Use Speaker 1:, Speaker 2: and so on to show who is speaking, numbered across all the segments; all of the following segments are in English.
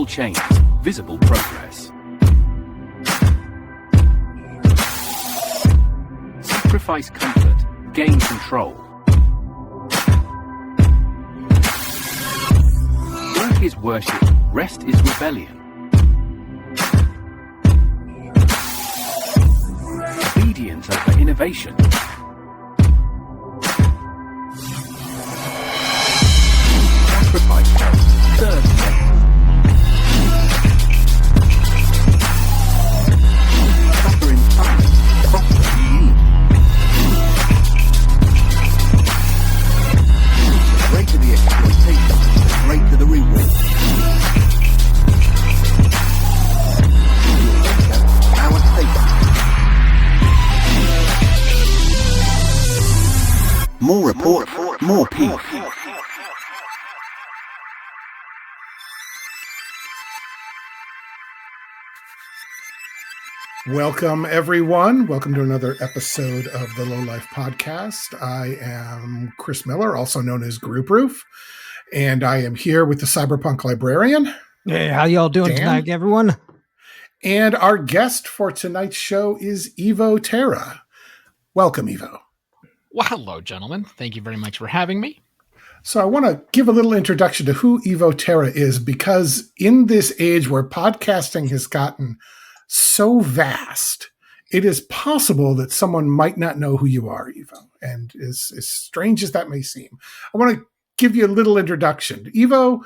Speaker 1: Invisible change, visible progress. Sacrifice comfort, gain control. Work is worship, rest is rebellion. Obedience over innovation. Sacrifice health, serve faith. Suffer in silence, prosper in unity. The greater the exploitation, the greater the reward. Our safety. More report, more peace.
Speaker 2: Welcome, everyone. Welcome to another episode of the Low Life Podcast. I am Chris Miller, also known as Group Roof, and I am here with the Cyberpunk Librarian.
Speaker 3: Hey, how y'all doing tonight, everyone?
Speaker 2: And our guest for tonight's show is Evo Terra. Welcome, Evo.
Speaker 4: Well, hello, gentlemen. Thank you very much for having me.
Speaker 2: So I want to give a little introduction to who Evo Terra is, because in this age where podcasting has gotten so vast, it is possible that someone might not know who you are, Evo. And as strange as that may seem, I want to give you a little introduction. Evo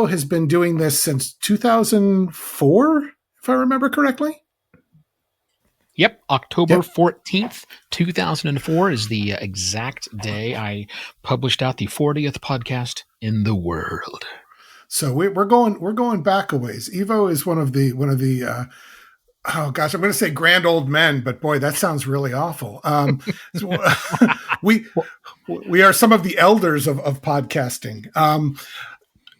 Speaker 2: has been doing this since 2004, if I remember correctly.
Speaker 4: Yep, October 14th, 2004 is the exact day I published out the 40th podcast in the world.
Speaker 2: So we're going back a ways. Evo is one of the oh gosh, I'm going to say grand old men, but boy, that sounds really awful. We are some of the elders of podcasting.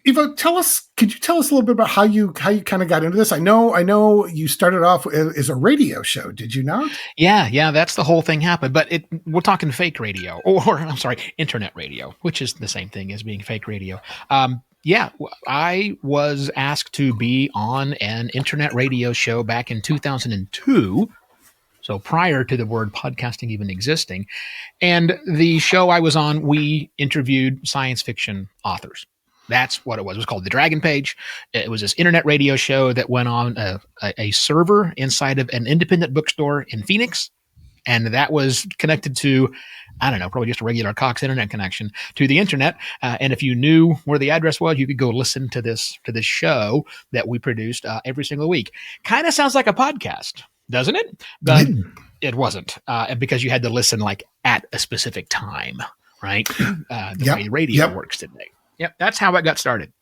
Speaker 2: Evo, could you tell us a little bit about how you kind of got into this? I know you started off as a radio show, did you not?
Speaker 4: Yeah, that's the whole thing happened. But we're talking fake radio, or I'm sorry, internet radio, which is the same thing as being fake radio. Yeah, I was asked to be on an internet radio show back in 2002. So prior to the word podcasting even existing. And the show I was on, we interviewed science fiction authors. That's what it was. It was called The Dragon Page. It was this internet radio show that went on a server inside of an independent bookstore in Phoenix. And that was connected to, I don't know, probably just a regular Cox internet connection to the internet. And if you knew where the address was, you could go listen to this show that we produced every single week. Kind of sounds like a podcast, doesn't it? But it wasn't, because you had to listen like at a specific time, right? The way radio works today. Yep, that's how it got started.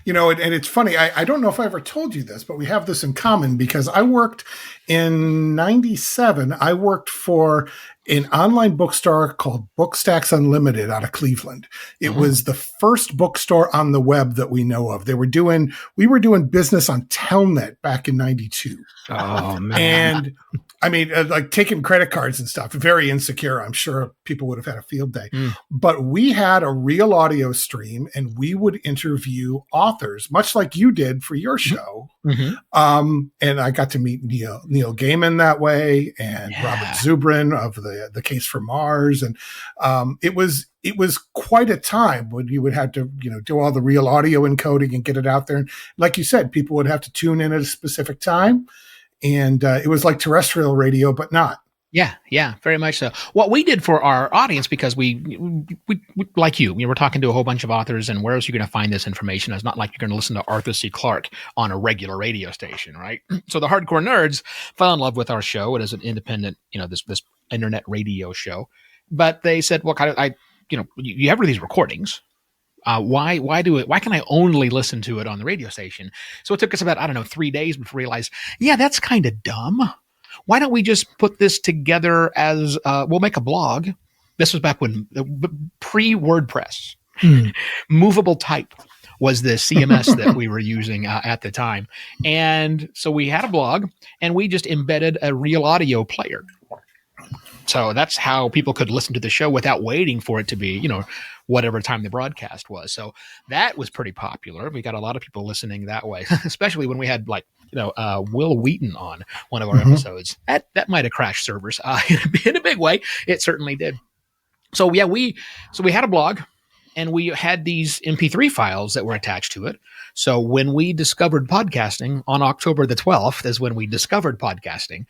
Speaker 2: You know, and it's funny, I don't know if I ever told you this, but we have this in common, because I worked in 97. I worked for an online bookstore called Bookstacks Unlimited out of Cleveland. It was the first bookstore on the web that we know of. We were doing business on Telnet back in 92.
Speaker 4: Oh, man.
Speaker 2: And I mean, like taking credit cards and stuff, very insecure. I'm sure people would have had a field day. But we had a real audio stream, and we would interview authors, much like you did for your show. And I got to meet Neil Gaiman that way, and Robert Zubrin of the Case for Mars. And it was quite a time when you would have to, do all the real audio encoding and get it out there. And like you said, people would have to tune in at a specific time. And it was like terrestrial radio, but not.
Speaker 4: Yeah, very much so. What we did for our audience, because we like you, we were talking to a whole bunch of authors, and where else are you going to find this information? It's not like you're going to listen to Arthur C. Clarke on a regular radio station, right? So the hardcore nerds fell in love with our show. It is an independent, this internet radio show. But they said, well, you have these recordings. Why can I only listen to it on the radio station? So it took us about, 3 days before we realized, that's kind of dumb. Why don't we just put this together as, we'll make a blog. This was back when pre-WordPress, movable type was the CMS that we were using at the time. And so we had a blog, and we just embedded a real audio player. So that's how people could listen to the show without waiting for it to be, whatever time the broadcast was. So that was pretty popular. We got a lot of people listening that way, especially when we had Will Wheaton on one of our episodes. That might have crashed servers in a big way. It certainly did. So yeah, we had a blog, and we had these MP3 files that were attached to it. So when we discovered podcasting on October the 12th is when we discovered podcasting.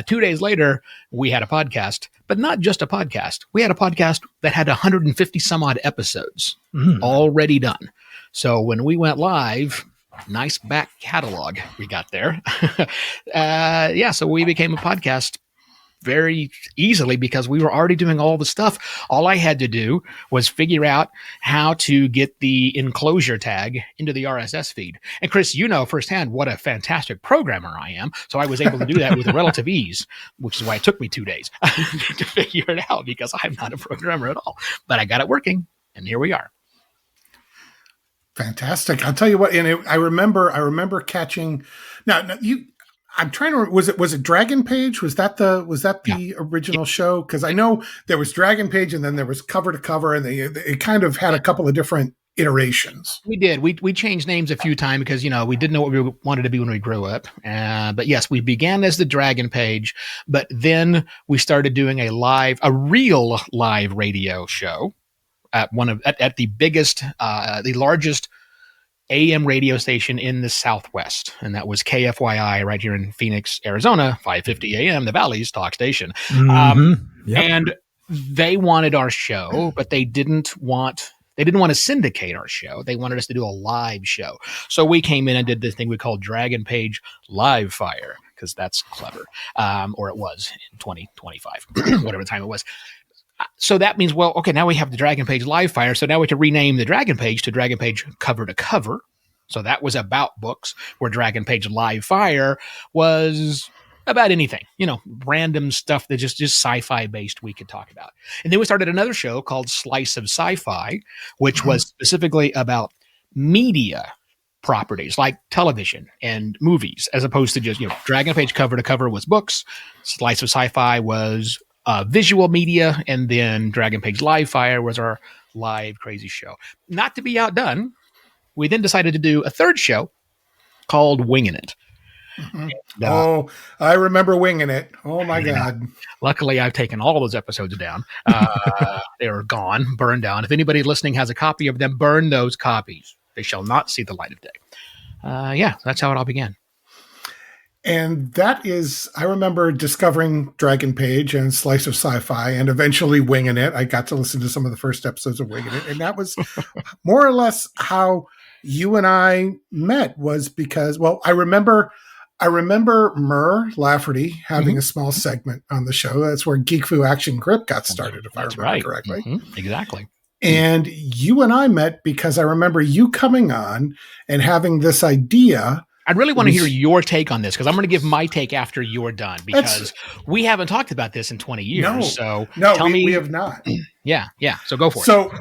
Speaker 4: 2 days later, we had a podcast, but not just a podcast. We had a podcast that had 150 some odd episodes already done. So when we went live, nice back catalog we got there. So we became a podcast very easily because we were already doing all the stuff. All I had to do was figure out how to get the enclosure tag into the RSS feed. And Chris, firsthand what a fantastic programmer I am. So I was able to do that with relative ease, which is why it took me 2 days to figure it out, because I'm not a programmer at all. But I got it working, and here we are.
Speaker 2: Fantastic. I'll tell you what, and I remember catching now you. I'm trying to. Was it Dragon Page? Was that the original show? Because I know there was Dragon Page, and then there was Cover to Cover, and it kind of had a couple of different iterations.
Speaker 4: We did. We changed names a few times because we didn't know what we wanted to be when we grew up. But yes, we began as the Dragon Page, but then we started doing a real live radio show at the biggest, the largest AM radio station in the Southwest, and that was KFYI right here in Phoenix, Arizona, 550 AM, the Valley's talk station. And they wanted our show, but they didn't want to syndicate our show. They wanted us to do a live show. So we came in and did this thing we called Dragon Page Live Fire, because that's clever. Or it was in 2025, whatever time it was. So that means, well, okay, now we have the Dragon Page Live Fire. So now we can rename the Dragon Page to Dragon Page Cover to Cover. So that was about books, where Dragon Page Live Fire was about anything, random stuff that just sci-fi based we could talk about. And then we started another show called Slice of Sci-Fi, which was specifically about media properties like television and movies, as opposed to just, Dragon Page Cover to Cover was books. Slice of Sci-Fi was visual media, and then Dragon Page Live Fire was our live crazy show. Not to be outdone, we then decided to do a third show called Winging It. And,
Speaker 2: I remember Winging It. Oh my God.
Speaker 4: Luckily, I've taken all those episodes down. They are gone, burned down. If anybody listening has a copy of them, burn those copies. They shall not see the light of day. That's how it all began.
Speaker 2: And that is, I remember discovering Dragon Page and Slice of Sci-Fi and eventually Winging It. I got to listen to some of the first episodes of Winging It. And that was more or less how you and I met, was because, well, I remember Murr Lafferty having a small segment on the show. That's where Geek Fu Action Grip got started, if I remember correctly.
Speaker 4: Exactly.
Speaker 2: And you and I met because I remember you coming on and having this idea.
Speaker 4: I really want to hear your take on this, because I'm going to give my take after you're done, because we haven't talked about this in 20 years.
Speaker 2: We have not.
Speaker 4: Yeah. So go for
Speaker 2: it.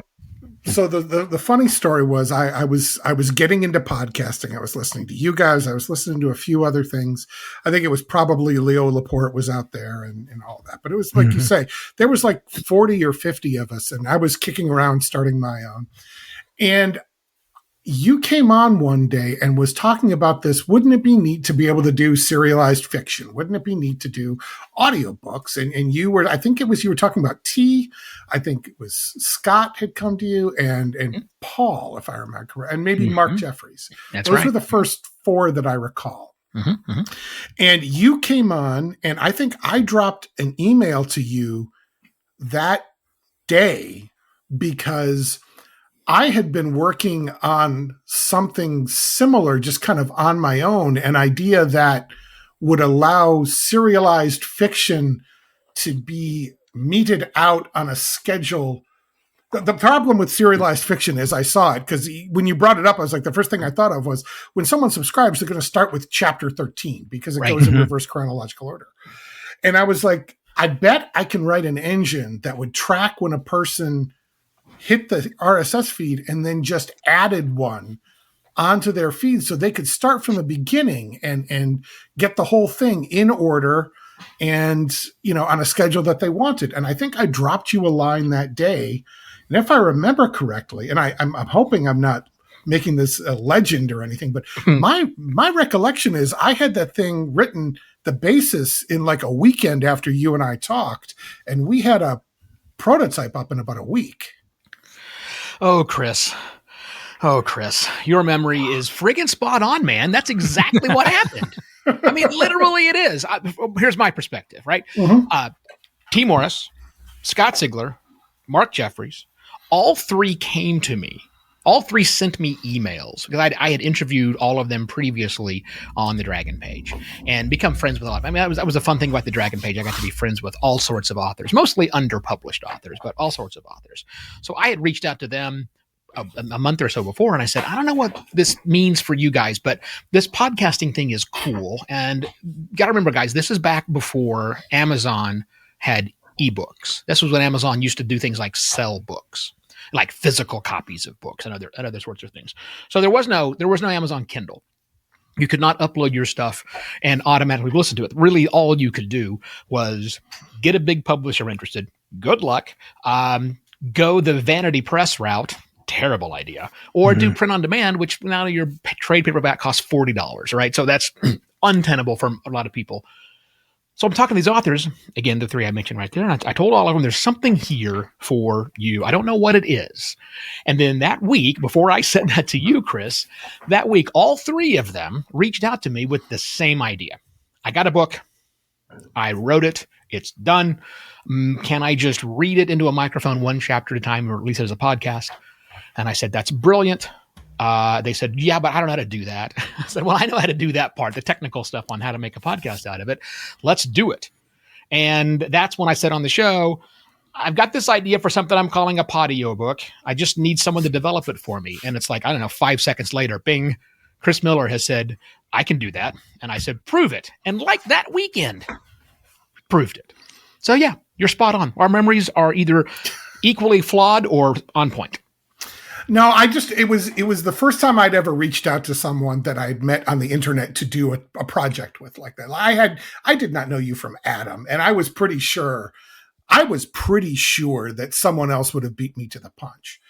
Speaker 2: So the funny story was I was getting into podcasting. I was listening to you guys. I was listening to a few other things. I think it was probably Leo Laporte was out there and all that. But it was like you say, there was like 40 or 50 of us, and I was kicking around starting my own. And you came on one day and was talking about this. Wouldn't it be neat to be able to do serialized fiction? Wouldn't it be neat to do audiobooks? And you were, I think you were talking about T. I think it was Scott had come to you and Paul, if I remember correctly, and maybe Mark Jeffries. Those were the first four that I recall. And you came on, and I think I dropped an email to you that day because I had been working on something similar, just kind of on my own, an idea that would allow serialized fiction to be meted out on a schedule. The problem with serialized fiction is I saw it because when you brought it up, I was like, the first thing I thought of was when someone subscribes, they're going to start with chapter 13 because it goes in reverse chronological order. And I was like, I bet I can write an engine that would track when a person hit the RSS feed and then just added one onto their feed so they could start from the beginning and get the whole thing in order and, on a schedule that they wanted. And I think I dropped you a line that day. And if I remember correctly, and I'm hoping I'm not making this a legend or anything, but my recollection is I had that thing written, the basis, in like a weekend after you and I talked, and we had a prototype up in about a week.
Speaker 4: Oh, Chris, your memory is friggin' spot on, man. That's exactly what happened. I mean, literally it is. Here's my perspective, right? T. Morris, Scott Sigler, Mark Jeffries, all three came to me. All three sent me emails because I had interviewed all of them previously on the Dragon page and become friends with a lot. I mean, that was a fun thing about the Dragon page. I got to be friends with all sorts of authors, mostly underpublished authors, but all sorts of authors. So I had reached out to them a month or so before, and I said, I don't know what this means for you guys, but this podcasting thing is cool. And got to remember, guys, this is back before Amazon had ebooks. This was when Amazon used to do things like sell books, like physical copies of books and other sorts of things. So there was no Amazon Kindle. You could not upload your stuff and automatically listen to it. Really, all you could do was get a big publisher interested. Good luck. Go the vanity press route. Terrible idea. Or do print on demand, which now your trade paperback costs $40, right? So that's untenable for a lot of people. So I'm talking to these authors, again, the three I mentioned right there, and I told all of them, there's something here for you. I don't know what it is. And then that week, before I said that to you, Chris, that week, all three of them reached out to me with the same idea. I got a book. I wrote it. It's done. Can I just read it into a microphone one chapter at a time or release it as a podcast? And I said, that's brilliant. They said, yeah, but I don't know how to do that. I said, well, I know how to do that part, the technical stuff on how to make a podcast out of it. Let's do it. And that's when I said on the show, I've got this idea for something I'm calling a podio book. I just need someone to develop it for me. And it's like, I don't know, 5 seconds later, bing, Chris Miller has said, I can do that. And I said, prove it. And like that weekend, proved it. So yeah, you're spot on. Our memories are either equally flawed or on point.
Speaker 2: No, it was the first time I'd ever reached out to someone that I'd met on the internet to do a project with like that. I did not know you from Adam, and I was pretty sure that someone else would have beat me to the punch.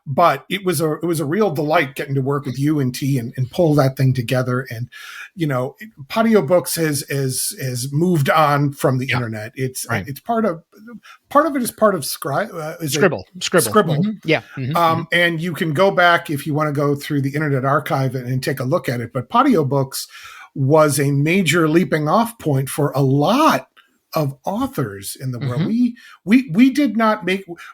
Speaker 2: But it was a real delight getting to work with you and T and pull that thing together. And, Podio Books has moved on from the internet. It's part of it is part of Scribble.
Speaker 4: Mm-hmm. Yeah. Mm-hmm.
Speaker 2: And you can go back if you want to go through the Internet Archive and take a look at it. But Podio Books was a major leaping off point for a lot of authors in the world. We did not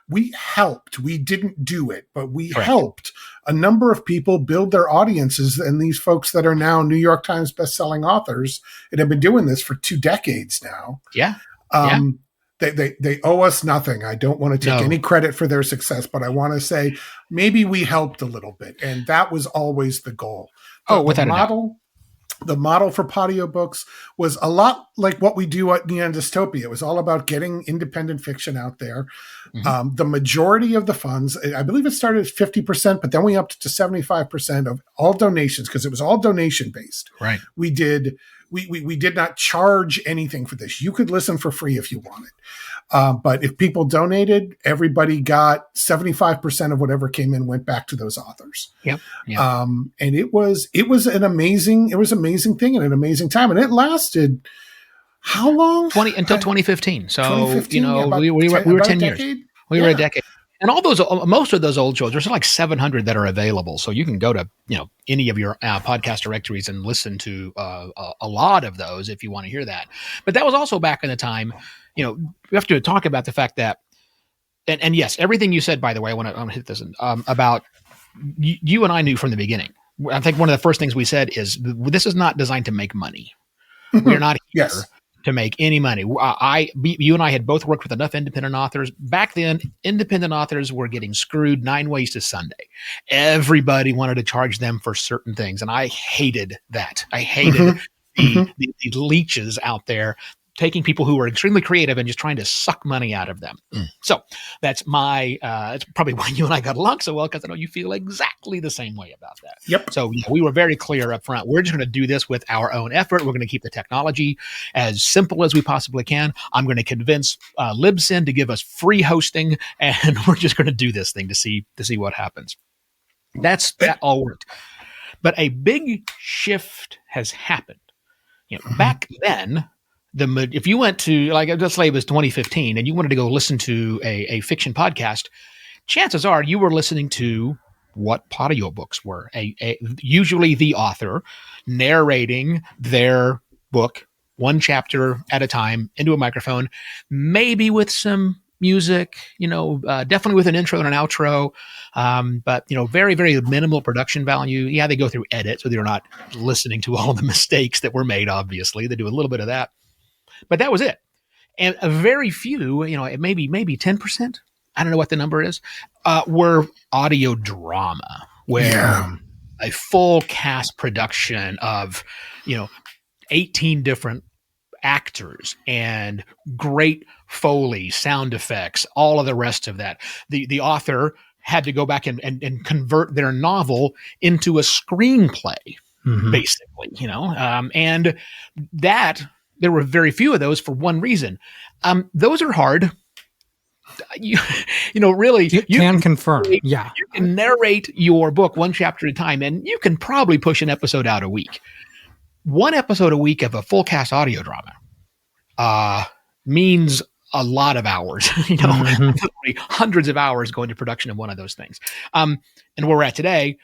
Speaker 2: we helped. We didn't do it, but we helped a number of people build their audiences. And these folks that are now New York Times bestselling authors and have been doing this for 2 decades now.
Speaker 4: Yeah.
Speaker 2: They owe us nothing. I don't want to take any credit for their success, but I want to say maybe we helped a little bit. And that was always the goal.
Speaker 4: Without a doubt.
Speaker 2: The model for Podio Books was a lot like what we do at Neon Dystopia. It was all about getting independent fiction out there. Mm-hmm. The majority of the funds, I believe it started at 50%, but then we upped to 75% of all donations because it was all donation based.
Speaker 4: Right.
Speaker 2: We did not charge anything for this. You could listen for free if you wanted. But if people donated, everybody got 75% of whatever came in went back to those authors.
Speaker 4: Yep.
Speaker 2: And it was an amazing thing and an amazing time. And it lasted how long?
Speaker 4: Until 2015. So,
Speaker 2: 2015,
Speaker 4: we were 10 years. We were a decade. And most of those old shows, there's like 700 that are available. So you can go to, any of your podcast directories and listen to a lot of those if you want to hear that. But that was also back in the time, we have to talk about the fact that, and yes, everything you said, by the way, I want to hit this about you and I knew from the beginning. I think one of the first things we said is this is not designed to make money. We're not here to make any money. You and I had both worked with enough independent authors. Back then, independent authors were getting screwed 9 ways to Sunday. Everybody wanted to charge them for certain things. And I hated that. I hated the leeches out there taking people who are extremely creative and just trying to suck money out of them. So that's it's probably why you and I got along so well, because I know you feel exactly the same way about that.
Speaker 2: Yep.
Speaker 4: So we were very clear up front. We're just going to do this with our own effort. We're going to keep the technology as simple as we possibly can. I'm going to convince Libsyn to give us free hosting, and we're just going to do this thing to see what happens. That all worked. But a big shift has happened. Back then, if you went to, like, let's say it was 2015 and you wanted to go listen to a fiction podcast, chances are you were listening to what audiobooks were. Usually the author narrating their book one chapter at a time into a microphone, maybe with some music, definitely with an intro and an outro, but very, very minimal production value. Yeah, they go through edit, so they're not listening to all the mistakes that were made. Obviously, they do a little bit of that, but that was it. And a very few, maybe 10%. I don't know what the number is. Were audio drama, where a full cast production of 18 different actors and great Foley, sound effects, all of the rest of that. The author had to go back and convert their novel into a screenplay, basically, and that there were very few of those for one reason. Those are hard. Really,
Speaker 3: you can confirm. Yeah.
Speaker 4: You can narrate your book one chapter at a time, and you can probably push an episode out a week. One episode a week of a full cast audio drama means a lot of hours, hundreds of hours going to production of one of those things. And where we're at today,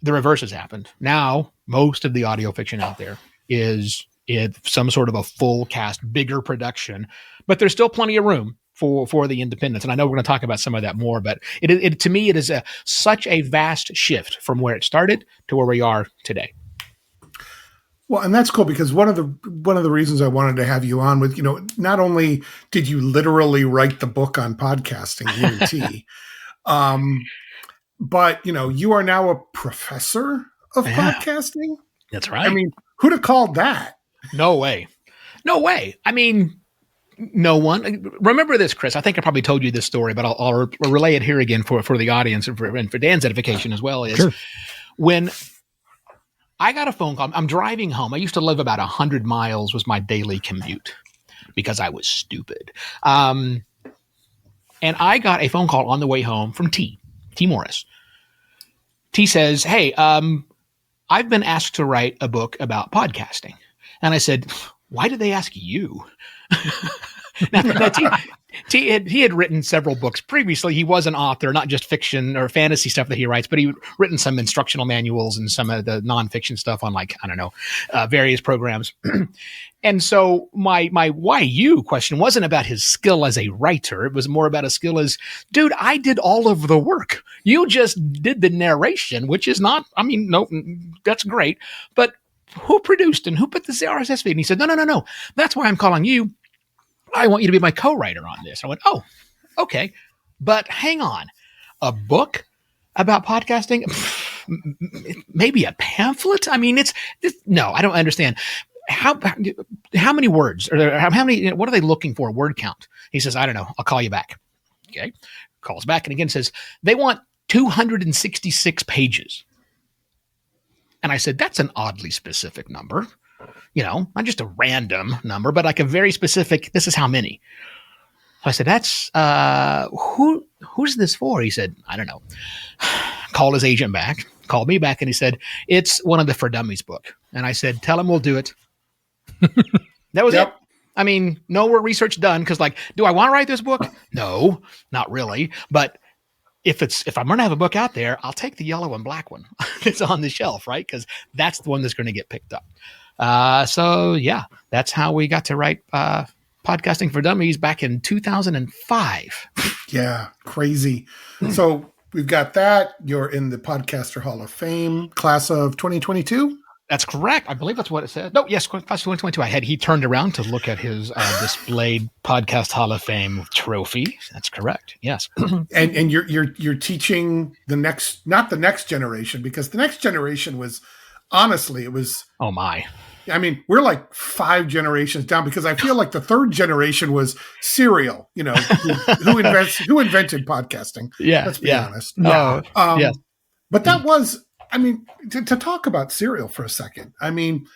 Speaker 4: the reverse has happened. Now, most of the audio fiction out there is in some sort of a full cast, bigger production, but there's still plenty of room for the independents. And I know we're going to talk about some of that more, but to me, it is such a vast shift from where it started to where we are today.
Speaker 2: Well, and that's cool, because one of the reasons I wanted to have you on with, not only did you literally write the book on podcasting, Grue and but you are now a professor of podcasting.
Speaker 4: That's right.
Speaker 2: I mean, who'd have called that?
Speaker 4: No way. I mean, no one. Remember this, Chris. I think I probably told you this story, but I'll relay it here again for the audience and for Dan's edification as well. Is when I got a phone call. I'm driving home. I used to live about 100 miles was my daily commute because I was stupid. And I got a phone call on the way home from T Morris. T says, "Hey, I've been asked to write a book about podcasting." And I said, "Why did they ask you?" Now he had written several books previously. He was an author, not just fiction or fantasy stuff that he writes, but he'd written some instructional manuals and some of the nonfiction stuff on, like, I don't know, various programs. And so my why you question wasn't about his skill as a writer. It was more about a skill as, dude, I did all of the work. You just did the narration, which is not, no, that's great. But who produced and who put the RSS feed? And he said, no. That's why I'm calling you. I want you to be my co-writer on this. I went, oh, okay. But hang on. A book about podcasting? Maybe a pamphlet? I mean, no, I don't understand. How many words? Or how many, what are they looking for? Word count. He says, I don't know. I'll call you back. Okay. Calls back and again says, they want 266 pages. And I said, that's an oddly specific number. Not just a random number, but like a very specific, this is how many. So I said, that's, who's this for? He said, I don't know. Called his agent back, called me back, and he said, it's one of the For Dummies book. And I said, tell him we'll do it. That was it. I mean, no more research done. Cause, like, do I want to write this book? No, not really. But if I'm going to have a book out there, I'll take the yellow and black one that's on the shelf, right? Cause that's the one that's going to get picked up. So yeah, that's how we got to write Podcasting for Dummies back in 2005.
Speaker 2: Yeah, crazy. So we've got that. You're in the Podcaster Hall of Fame class of 2022.
Speaker 4: That's correct. I believe that's what it said. No, yes, class 2022. He turned around to look at his displayed Podcast Hall of Fame trophy. That's correct. Yes.
Speaker 2: And you're teaching not the next generation, because the next generation was, honestly, it was.
Speaker 4: Oh my.
Speaker 2: I mean, we're like 5 generations down because I feel like the 3rd generation was Serial, who invented podcasting.
Speaker 4: Yeah.
Speaker 2: Let's be honest.
Speaker 3: Yeah.
Speaker 4: Yes.
Speaker 2: But that was, I mean, to talk about Serial for a second, I mean,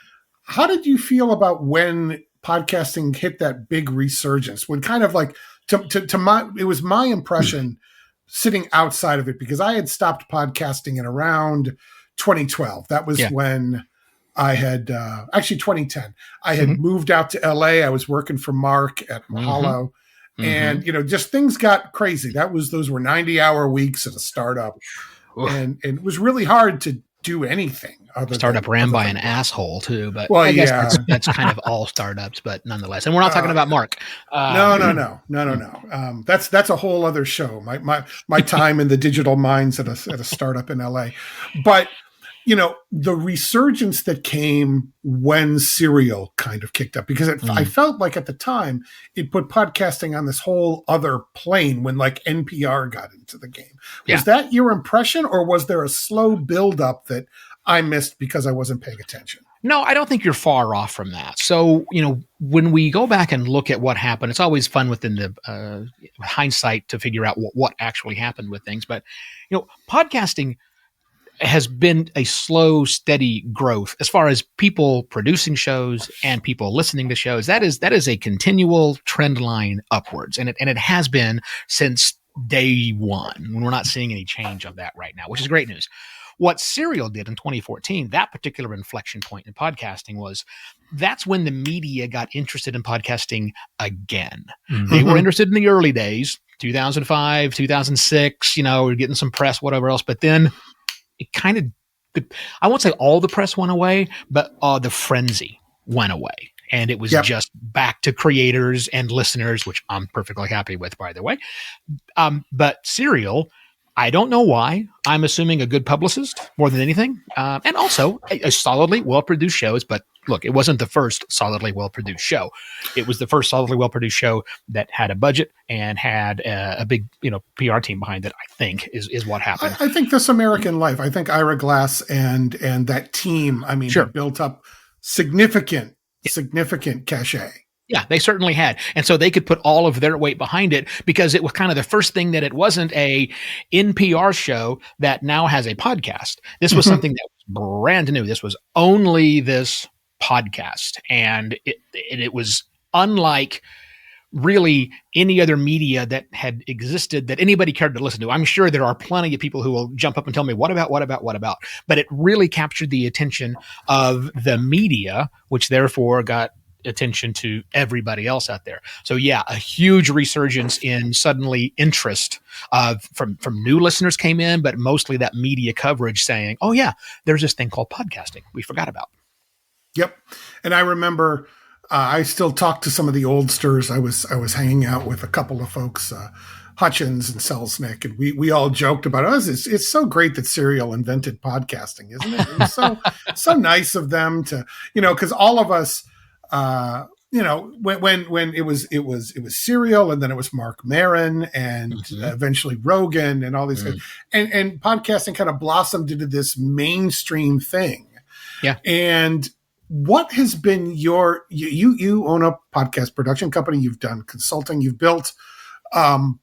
Speaker 2: how did you feel about when podcasting hit that big resurgence? When kind of like, it was my impression sitting outside of it because I had stopped podcasting in around 2012. That was when I had, actually 2010, I had moved out to LA. I was working for Mark at Mahalo. And, just things got crazy. Those were 90-hour weeks at a startup. And it was really hard to do anything.
Speaker 4: Startup ran by an asshole too, but
Speaker 2: well,
Speaker 4: I guess that's kind of all startups, but nonetheless. And we're not talking about Mark.
Speaker 2: No. That's a whole other show. My time in the digital mines at a startup in LA. But the resurgence that came when Serial kind of kicked up, because I felt like at the time it put podcasting on this whole other plane when like NPR got into the game. Was that your impression, or was there a slow buildup that I missed because I wasn't paying attention?
Speaker 4: No, I don't think you're far off from that. So, when we go back and look at what happened, it's always fun within the hindsight to figure out what actually happened with things. But, podcasting has been a slow, steady growth as far as people producing shows and people listening to shows. That is a continual trend line upwards. And it has been since day one. We're not seeing any change of that right now, which is great news. What Serial did in 2014, that particular inflection point in podcasting that's when the media got interested in podcasting again. They were interested in the early days, 2005, 2006, we're getting some press, whatever else. But then it kind of, I won't say all the press went away, but the frenzy went away. And it was just back to creators and listeners, which I'm perfectly happy with, by the way. But Serial, I don't know why. I'm assuming a good publicist more than anything. And also a solidly well-produced shows. But look, it wasn't the first solidly well-produced show. It was the first solidly well-produced show that had a budget and had a big, PR team behind it, I think, is what happened.
Speaker 2: I think This American Life, I think Ira Glass and that team, I mean, built up significant cachet.
Speaker 4: Yeah, they certainly had. And so they could put all of their weight behind it because it was kind of the first thing that it wasn't a NPR show that now has a podcast. This was something that was brand new. This was only this podcast. And it was unlike really any other media that had existed that anybody cared to listen to. I'm sure there are plenty of people who will jump up and tell me, what about? But it really captured the attention of the media, which therefore got attention to everybody else out there. So a huge resurgence in suddenly interest from new listeners came in, but mostly that media coverage saying, oh yeah, there's this thing called podcasting we forgot about.
Speaker 2: Yep. And I remember I still talk to some of the oldsters. I was hanging out with a couple of folks, Hutchins and Selznick, and we all joked about it. It's so great that Serial invented podcasting, isn't it? It was so nice of them to, because all of us, when it was Serial, and then it was Mark Maron, and eventually Rogan, and all these guys, and podcasting kind of blossomed into this mainstream thing.
Speaker 4: Yeah.
Speaker 2: And what has been you own a podcast production company, you've done consulting, you've built,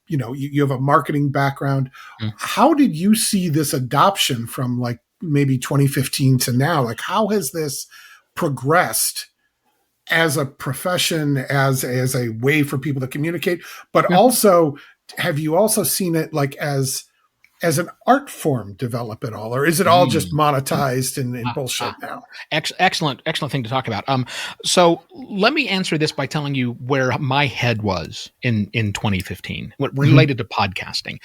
Speaker 2: you have a marketing background. How did you see this adoption from like maybe 2015 to now? Like, how has this progressed as a profession, as a way for people to communicate, but also, have you also seen it like as an art form develop at all, or is it all just monetized and bullshit now?
Speaker 4: Excellent thing to talk about. So let me answer this by telling you where my head was in 2015, what related to podcasting.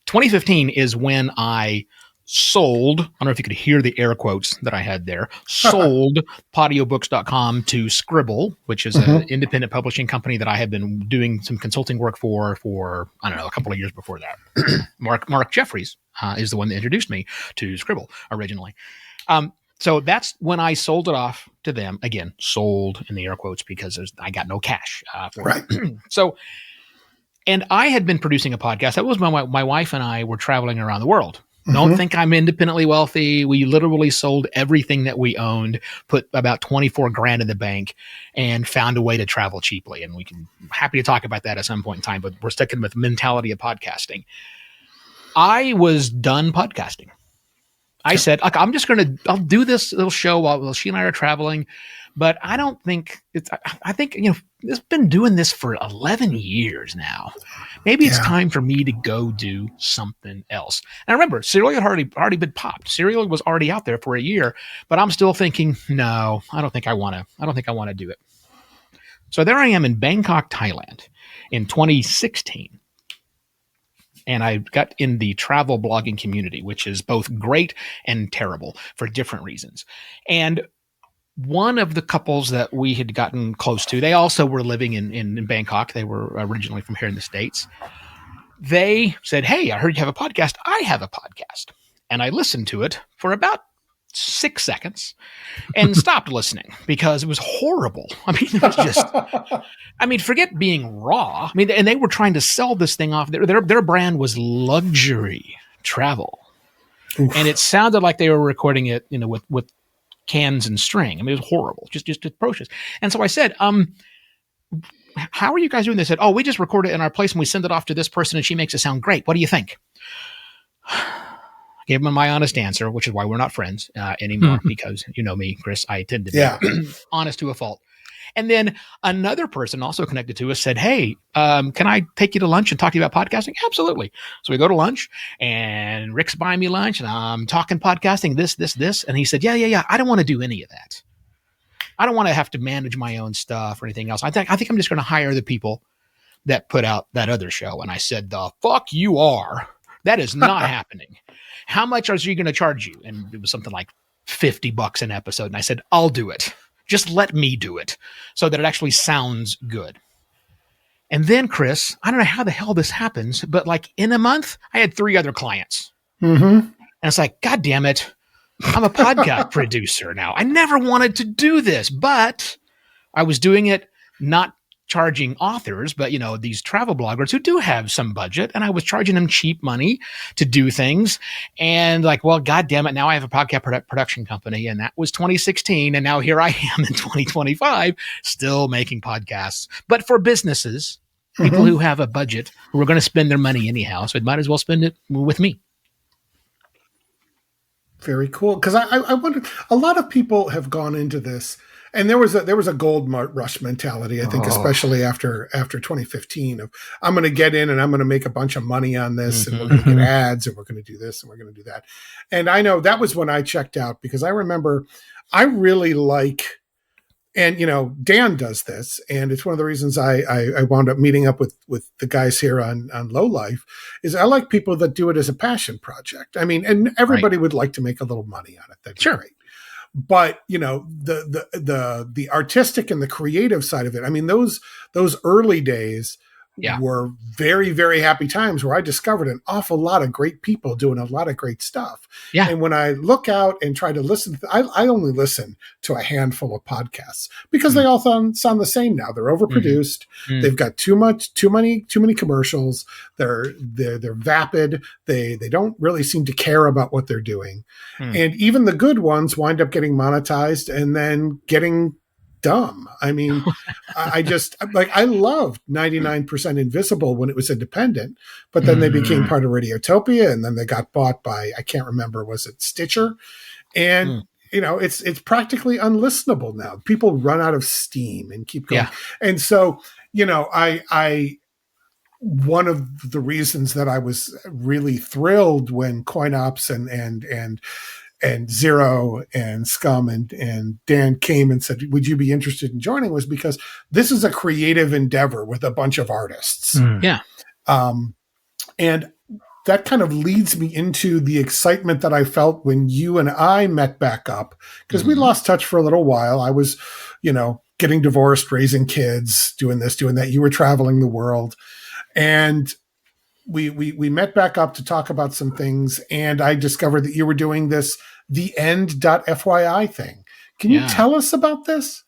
Speaker 4: 2015 is when I sold, I don't know if you could hear the air quotes that I had there, sold Podiobooks.com to Scribble, which is an independent publishing company that I had been doing some consulting work for, I don't know, a couple of years before that. Mark Jeffries is the one that introduced me to Scribble originally. So that's when I sold it off to them. Again, sold in the air quotes because I got no cash for it. So, and I had been producing a podcast. That was my wife and I were traveling around the world. Don't think I'm independently wealthy. We literally sold everything that we owned, put about 24 grand in the bank, and found a way to travel cheaply. And happy to talk about that at some point in time, but we're sticking with the mentality of podcasting. I was done podcasting. I said, I'll do this little show while she and I are traveling, but I don't think I think, it's been doing this for 11 years now. Maybe it's time for me to go do something else. And I remember Serial had already been popped. Serial was already out there for a year, but I'm still thinking, no, I don't think I want to do it. So there I am in Bangkok, Thailand in 2016. And I got in the travel blogging community, which is both great and terrible for different reasons. And one of the couples that we had gotten close to, they also were living in Bangkok. They were originally from here in the States. They said, hey, I heard you have a podcast. I have a podcast. And I listened to it for about 6 seconds and stopped listening because it was horrible. I mean, it was just, forget being raw. And they were trying to sell this thing off. Their brand was luxury travel. Oof. And it sounded like they were recording it, with cans and string. It was horrible, just atrocious. And so I said, how are you guys doing this? They said, oh, we just record it in our place and we send it off to this person and she makes it sound great. What do you think? I gave them my honest answer, which is why we're not friends anymore, because you know me, Chris, I tend to be honest to a fault. And then another person also connected to us said, hey, can I take you to lunch and talk to you about podcasting? Absolutely. So we go to lunch and Rick's buying me lunch and I'm talking podcasting, this. And he said, yeah. I don't want to do any of that. I don't want to have to manage my own stuff or anything else. I think I'm just going to hire the people that put out that other show. And I said, the fuck you are. That is not happening. How much are you going to charge you? And it was something like $50 an episode. And I said, I'll do it. Just let me do it so that it actually sounds good. And then, Chris, I don't know how the hell this happens, but like in a month, I had 3 other clients. Mm-hmm. And it's like, God damn it. I'm a podcast producer now. I never wanted to do this, but I was doing it not charging authors, but these travel bloggers who do have some budget, and I was charging them cheap money to do things. And like, well, God damn it, now I have a podcast production company, and that was 2016, and now here I am in 2025, still making podcasts, but for businesses, people who have a budget, who are going to spend their money anyhow, so it might as well spend it with me.
Speaker 2: Very cool, because I wonder, a lot of people have gone into this. And there was a gold rush mentality, I think, especially after 2015 of I'm going to get in and I'm going to make a bunch of money on this and we're going to get ads and we're going to do this and we're going to do that. And I know that was when I checked out because I remember I really like, and Dan does this, and it's one of the reasons I wound up meeting up with the guys here on Low Life is I like people that do it as a passion project. I mean, and everybody would like to make a little money on it. That'd be great. But the artistic and the creative side of it, I mean, those early days were very, very happy times where I discovered an awful lot of great people doing a lot of great stuff. Yeah. And when I look out and try to listen, I only listen to a handful of podcasts because they all sound the same now. They're overproduced. They've got too many commercials. They're vapid. They don't really seem to care about what they're doing. And even the good ones wind up getting monetized and then getting dumb. I mean, I just I loved 99% Invisible when it was independent, but then they became part of Radiotopia and then they got bought by, I can't remember, was it Stitcher? And it's practically unlistenable now. People run out of steam and keep going. Yeah. And so, I one of the reasons that I was really thrilled when CoinOps and Zero and Scum and Dan came and said, would you be interested in joining, was because this is a creative endeavor with a bunch of artists.
Speaker 4: Yeah.
Speaker 2: And that kind of leads me into the excitement that I felt when you and I met back up, because we lost touch for a little while. I was, getting divorced, raising kids, doing this, doing that. You were traveling the world. And we met back up to talk about some things, and I discovered that you were doing this, the end.fyi thing. Can you tell us about this?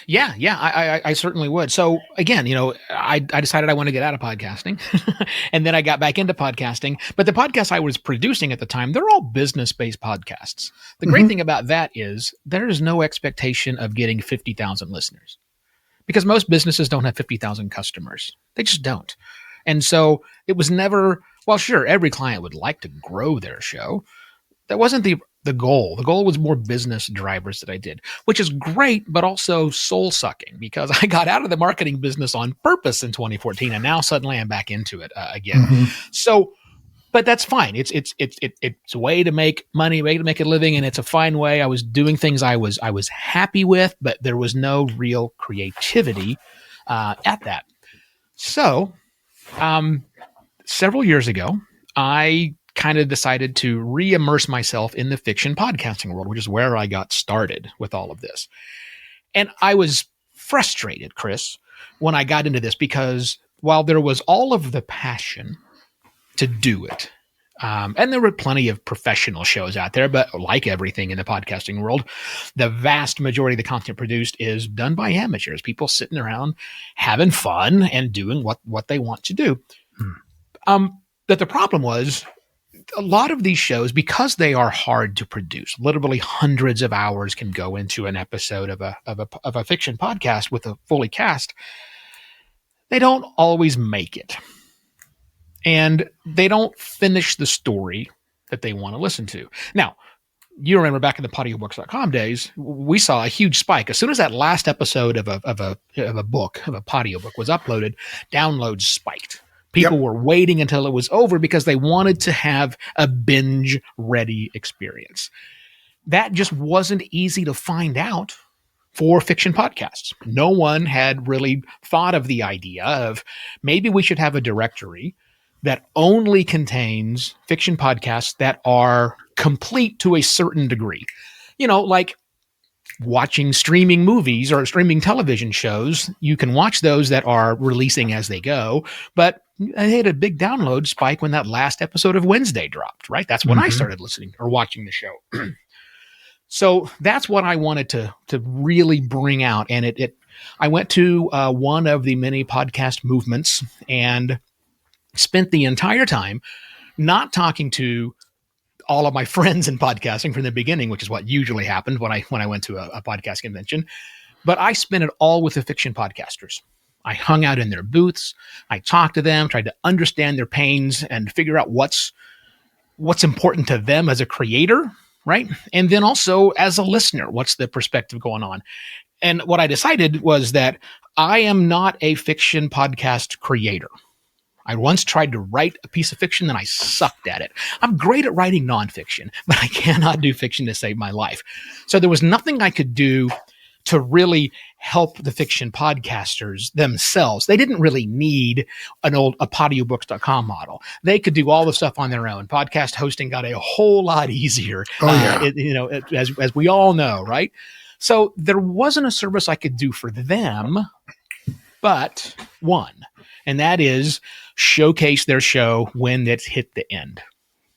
Speaker 4: Yeah, I certainly would. So again, I decided I want to get out of podcasting and then I got back into podcasting, but the podcasts I was producing at the time, they're all business-based podcasts. The great thing about that is there is no expectation of getting 50,000 listeners because most businesses don't have 50,000 customers. They just don't. And so it was never, well, sure, every client would like to grow their show. That wasn't the goal. The goal was more business drivers that I did, which is great, but also soul sucking because I got out of the marketing business on purpose in 2014, and now suddenly I'm back into it again. So, but that's fine. It's a way to make money, way to make a living, and it's a fine way. I was doing things I was happy with, but there was no real creativity at that. So, several years ago, I kind of decided to re-immerse myself in the fiction podcasting world, which is where I got started with all of this. And I was frustrated, Chris, when I got into this because while there was all of the passion to do it, and there were plenty of professional shows out there, but like everything in the podcasting world, the vast majority of the content produced is done by amateurs, people sitting around having fun and doing what they want to do. But the problem was, a lot of these shows, because they are hard to produce, literally hundreds of hours can go into an episode of a fiction podcast with a fully cast. They don't always make it, and they don't finish the story that they want to listen to. Now, you remember back in the podiobooks.com days, we saw a huge spike as soon as that last episode of a podiobook was uploaded. Downloads spiked. People were waiting until it was over because they wanted to have a binge-ready experience. That just wasn't easy to find out for fiction podcasts. No one had really thought of the idea of maybe we should have a directory that only contains fiction podcasts that are complete to a certain degree. Like watching streaming movies or streaming television shows, you can watch those that are releasing as they go, but I had a big download spike when that last episode of Wednesday dropped, right? That's when I started listening or watching the show. So that's what I wanted to really bring out. And I went to one of the many podcast movements and spent the entire time not talking to all of my friends in podcasting from the beginning, which is what usually happened when I went to a podcast convention. But I spent it all with the fiction podcasters. I hung out in their booths. I talked to them, tried to understand their pains and figure out what's important to them as a creator, right? And then also as a listener, what's the perspective going on? And what I decided was that I am not a fiction podcast creator. I once tried to write a piece of fiction and I sucked at it. I'm great at writing nonfiction, but I cannot do fiction to save my life. So there was nothing I could do to really help the fiction podcasters themselves. They didn't really need a podiobooks.com model. They could do all the stuff on their own. Podcast hosting got a whole lot easier, as we all know, right? So there wasn't a service I could do for them, but one, and that is showcase their show when it's hit the end.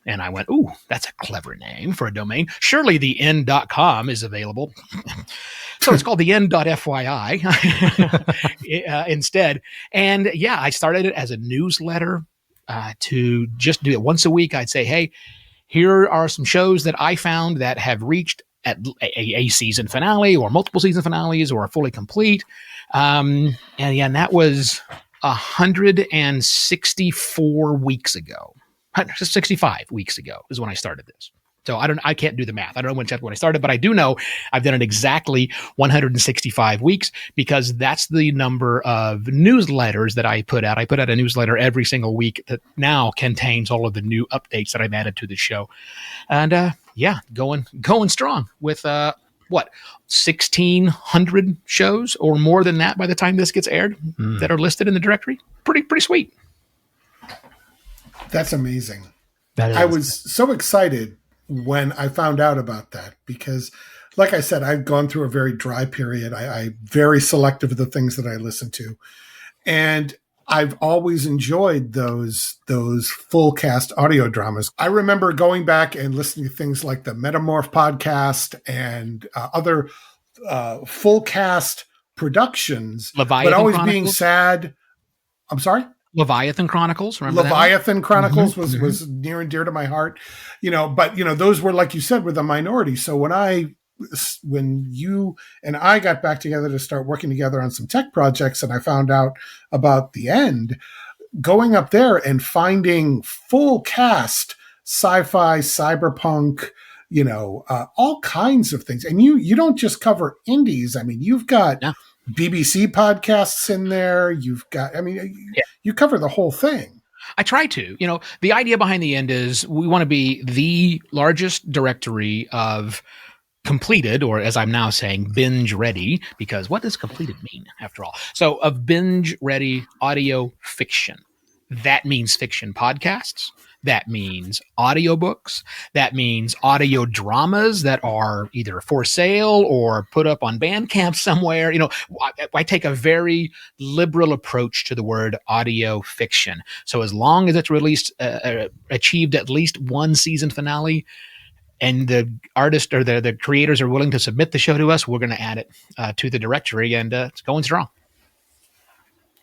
Speaker 4: And I went, ooh, that's a clever name for a domain. Surely the end.com is available. So it's called the end.fyi instead. And yeah, I started it as a newsletter to just do it once a week. I'd say, hey, here are some shows that I found that have reached at a season finale or multiple season finales or are fully complete. And that was 164 weeks ago. 165 weeks ago is when I started this. So I can't do the math. I don't know when I started, but I do know I've done it exactly 165 weeks because that's the number of newsletters that I put out. I put out a newsletter every single week that now contains all of the new updates that I've added to the show. And going strong with 1,600 shows or more than that by the time this gets aired that are listed in the directory. Pretty sweet.
Speaker 2: That's amazing.
Speaker 3: That is.
Speaker 2: I was so excited when I found out about that because, like I said, I've gone through a very dry period. I'm very selective of the things that I listen to. And I've always enjoyed those full cast audio dramas. I remember going back and listening to things like the Metamorph podcast and other full cast productions,
Speaker 4: Leviathan
Speaker 2: but always
Speaker 4: Chronicles?
Speaker 2: being sad. I'm sorry?
Speaker 4: Leviathan Chronicles, remember
Speaker 2: Leviathan Chronicles
Speaker 4: Mm-hmm.
Speaker 2: was near and dear to my heart, but those were, like you said, were the minority. So when you and I got back together to start working together on some tech projects, and I found out about the end, going up there and finding full cast sci-fi, cyberpunk, all kinds of things. And you don't just cover indies. I mean, you've got
Speaker 4: Yeah.
Speaker 2: BBC podcasts in there. You've got, you cover the whole thing.
Speaker 4: I try to. The idea behind the end is we want to be the largest directory of completed, or as I'm now saying, binge ready, because what does completed mean after all? So of binge ready audio fiction. That means fiction podcasts. That means audiobooks. That means audio dramas that are either for sale or put up on Bandcamp somewhere. I take a very liberal approach to the word audio fiction. So as long as it's released, achieved at least one season finale, and the artist or the creators are willing to submit the show to us, we're going to add it to the directory, and it's going strong.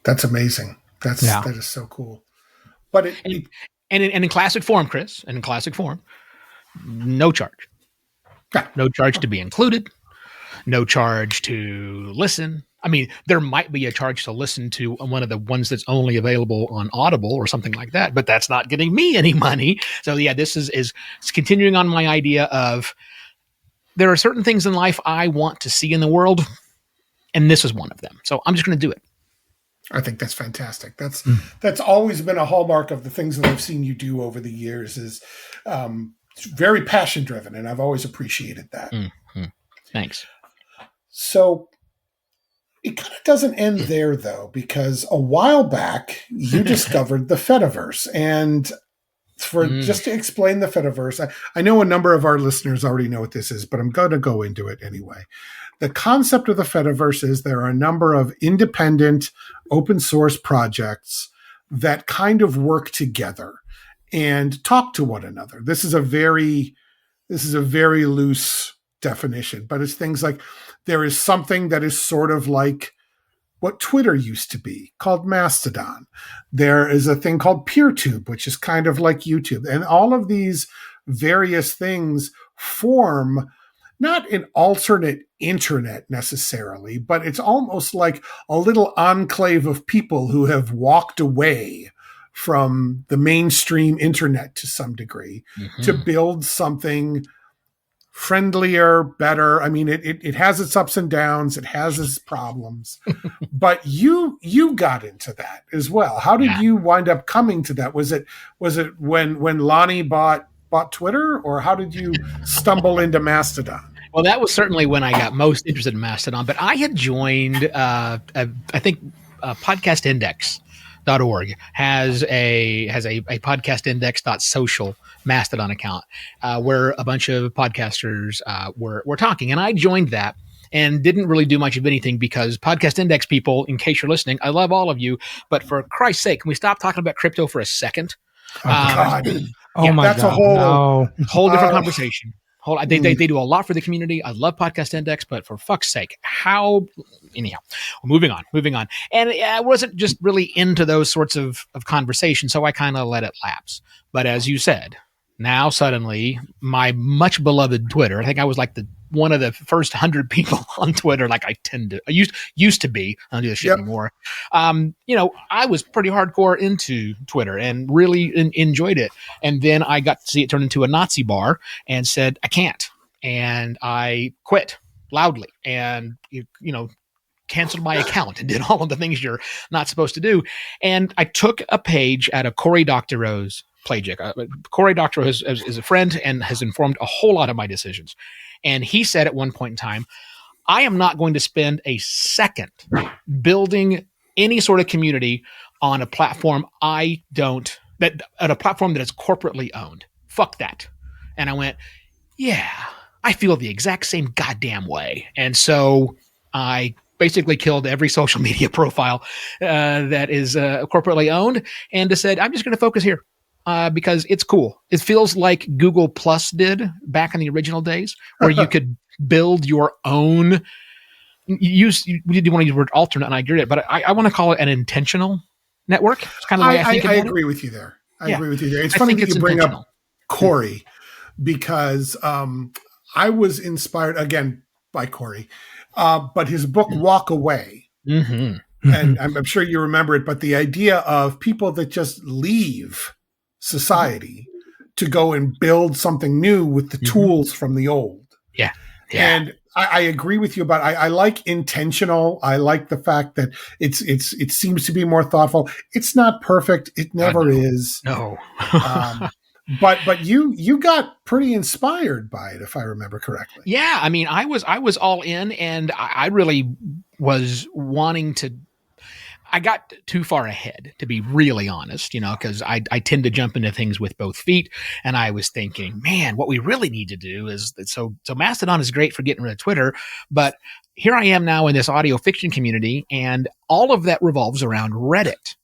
Speaker 2: That's amazing. That is so cool. But
Speaker 4: in classic form, Chris, and in classic form, no charge. No charge to be included. No charge to listen. I mean, there might be a charge to listen to one of the ones that's only available on Audible or something like that, but that's not getting me any money. So yeah, this is continuing on my idea of there are certain things in life I want to see in the world, and this is one of them. So I'm just going to do it.
Speaker 2: I think that's fantastic. That's always been a hallmark of the things that I've seen you do over the years is very passion driven, and I've always appreciated that.
Speaker 4: Mm-hmm. Thanks.
Speaker 2: So it kind of doesn't end there, though, because a while back you discovered the Fediverse. And just to explain the Fediverse, I know a number of our listeners already know what this is, but I'm going to go into it anyway. The concept of the Fediverse is there are a number of independent open source projects that kind of work together and talk to one another. This is a very loose definition, but it's things like there is something that is sort of like what Twitter used to be called Mastodon. There is a thing called PeerTube, which is kind of like YouTube. And all of these various things form not an alternate internet necessarily, but it's almost like a little enclave of people who have walked away from the mainstream internet to some degree to build something friendlier, better. I mean, it has its ups and downs. It has its problems, but you got into that as well. How did you wind up coming to that? Was it when Lonnie bought Twitter, or how did you stumble into Mastodon?
Speaker 4: Well, that was certainly when I got most interested in Mastodon, but I had joined, I think podcastindex.org has a podcastindex.social Mastodon account where a bunch of podcasters were talking. And I joined that and didn't really do much of anything because Podcast Index people, in case you're listening, I love all of you, but for Christ's sake, can we stop talking about crypto for a second?
Speaker 2: Oh, God.
Speaker 3: That's
Speaker 2: God.
Speaker 3: A
Speaker 4: whole different conversation. They do a lot for the community. I love Podcast Index, but for fuck's sake, anyhow, moving on. And I wasn't just really into those sorts of conversations, so I kind of let it lapse. But as you said, now suddenly my much beloved Twitter, I think I was like one of the first 100 people on Twitter, like I used to be. I don't do this shit anymore. I was pretty hardcore into Twitter and really enjoyed it. And then I got to see it turn into a Nazi bar and said, I can't. And I quit loudly and, canceled my account and did all of the things you're not supposed to do. And I took a page out of Cory Doctorow's playbook. Cory Doctorow is a friend and has informed a whole lot of my decisions. And he said at one point in time, I am not going to spend a second building any sort of community on a platform that a platform that is corporately owned. Fuck that. And I went, yeah, I feel the exact same goddamn way. And so I basically killed every social media profile that is corporately owned and said, I'm just going to focus here. Because it's cool. It feels like Google Plus did back in the original days, where you could build your own you didn't want to use the word alternate, and I agree with it, but I want to call it an intentional network. It's kind of the way I think about it.
Speaker 2: I agree with you there. I
Speaker 4: Yeah.
Speaker 2: agree with you there. It's
Speaker 4: I
Speaker 2: funny
Speaker 4: think
Speaker 2: that
Speaker 4: it's
Speaker 2: you bring
Speaker 4: intentional.
Speaker 2: up Corey because I was inspired again by Corey, but his book Walk Away, and I'm sure you remember it. But the idea of people that just leave society to go and build something new with the tools from the old.
Speaker 4: Yeah.
Speaker 2: And I agree with you about. I like intentional. I like the fact that it seems to be more thoughtful. It's not perfect. It never is.
Speaker 4: No.
Speaker 2: But you got pretty inspired by it, if I remember correctly.
Speaker 4: Yeah, I mean, I was all in, and I really was wanting to. I got too far ahead, to be really honest, because I tend to jump into things with both feet. And I was thinking, man, what we really need to do is so Mastodon is great for getting rid of Twitter, but here I am now in this audio fiction community, and all of that revolves around Reddit.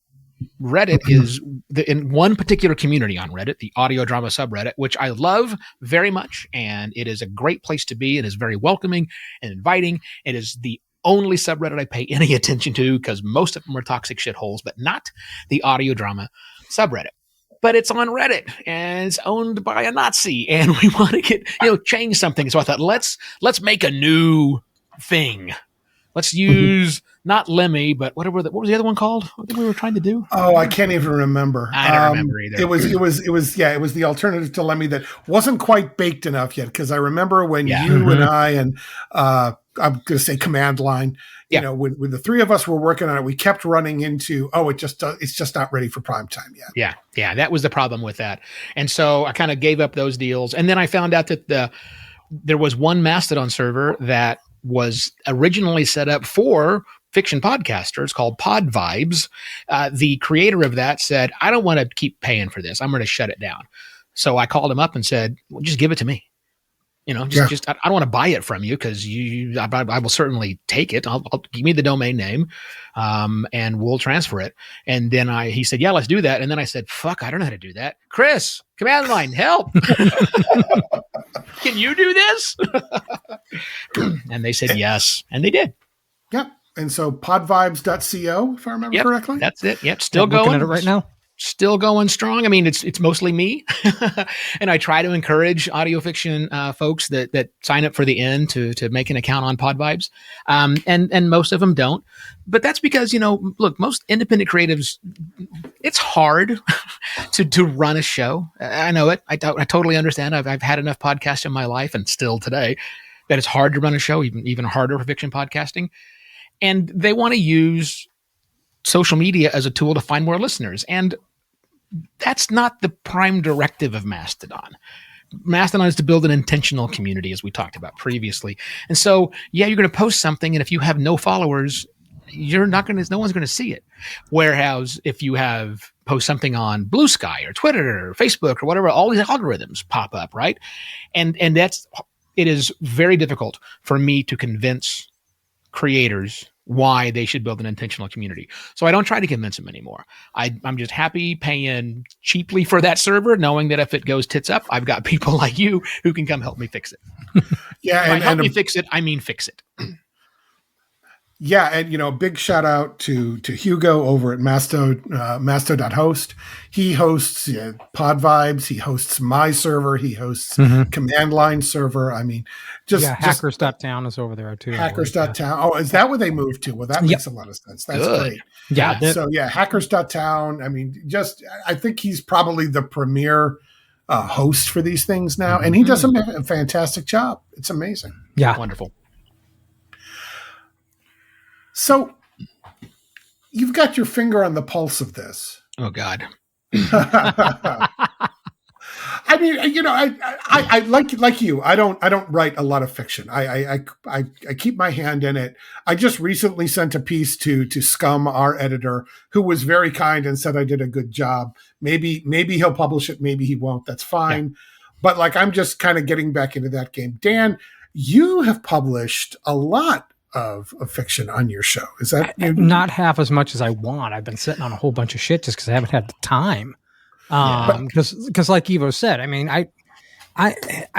Speaker 4: Reddit is in one particular community on Reddit, the audio drama subreddit, which I love very much. And it is a great place to be. It is very welcoming and inviting. It is the only subreddit I pay any attention to because most of them are toxic shitholes, but not the audio drama subreddit. But it's on Reddit and it's owned by a Nazi, and we want to get, change something. So I thought, let's make a new thing. Let's use not Lemmy, but what was the other one called? What did we were trying to do?
Speaker 2: Oh, I can't even remember.
Speaker 4: I don't remember either.
Speaker 2: It was the alternative to Lemmy that wasn't quite baked enough yet. Because I remember when you and I and I'm going to say Command Line. When the three of us were working on it, we kept running into it's just not ready for prime time yet.
Speaker 4: Yeah, that was the problem with that, and so I kind of gave up those deals, and then I found out that there was one Mastodon server that was originally set up for fiction podcasters called Pod Vibes. The creator of that said, I don't want to keep paying for this. I'm going to shut it down. So I called him up and said, well, just give it to me. I don't want to buy it from you because I will certainly take it. I'll give me the domain name, and we'll transfer it. And then he said, yeah, let's do that. And then I said, fuck, I don't know how to do that. Chris, Command Line, help. Can you do this? And they said yes, and they did.
Speaker 2: Yep. And so podvibes.co, if I remember correctly.
Speaker 4: That's it. Yep. Still going.
Speaker 3: Looking at it right now.
Speaker 4: Still going strong. I mean, it's mostly me, and I try to encourage audio fiction folks that sign up for the end to make an account on Pod Vibes, and most of them don't. But that's because look, most independent creatives, it's hard to run a show. I know it. I totally understand. I've had enough podcasts in my life, and still today, that it's hard to run a show, even harder for fiction podcasting, and they want to use social media as a tool to find more listeners. And that's not the prime directive of Mastodon. Mastodon is to build an intentional community, as we talked about previously. And so, you're going to post something, and if you have no followers, no one's going to see it. Whereas if you post something on Blue Sky or Twitter or Facebook or whatever, all these algorithms pop up, right? And it is very difficult for me to convince creators why they should build an intentional community. So I don't try to convince them anymore. I'm just happy paying cheaply for that server, knowing that if it goes tits up, I've got people like you who can come help me fix it.
Speaker 2: Yeah,
Speaker 4: help me fix it, I mean fix it.
Speaker 2: Yeah, and a big shout out to Hugo over at Masto.host. He hosts Pod Vibes. He hosts my server. He hosts Command Line server. I mean,
Speaker 3: Hackers.town is over there too.
Speaker 2: Hackers.town. Oh, is that where they moved to? Well, that makes a lot of sense. That's great.
Speaker 3: Yeah.
Speaker 2: So Hackers.town. I mean, I think he's probably the premier host for these things now, and he does a fantastic job. It's amazing.
Speaker 3: Yeah,
Speaker 4: wonderful. So
Speaker 2: you've got your finger on the pulse of this.
Speaker 4: Oh God.
Speaker 2: I mean, I like you. I don't write a lot of fiction. I keep my hand in it. I just recently sent a piece to Scum, our editor, who was very kind and said I did a good job. Maybe he'll publish it. Maybe he won't. That's fine. Yeah. But I'm just kind of getting back into that game. Dan, you have published a lot of fiction on your show. Is that
Speaker 3: not half as much as I want? I've been sitting on a whole bunch of shit just because I haven't had the time. Because like Evo said, I mean, I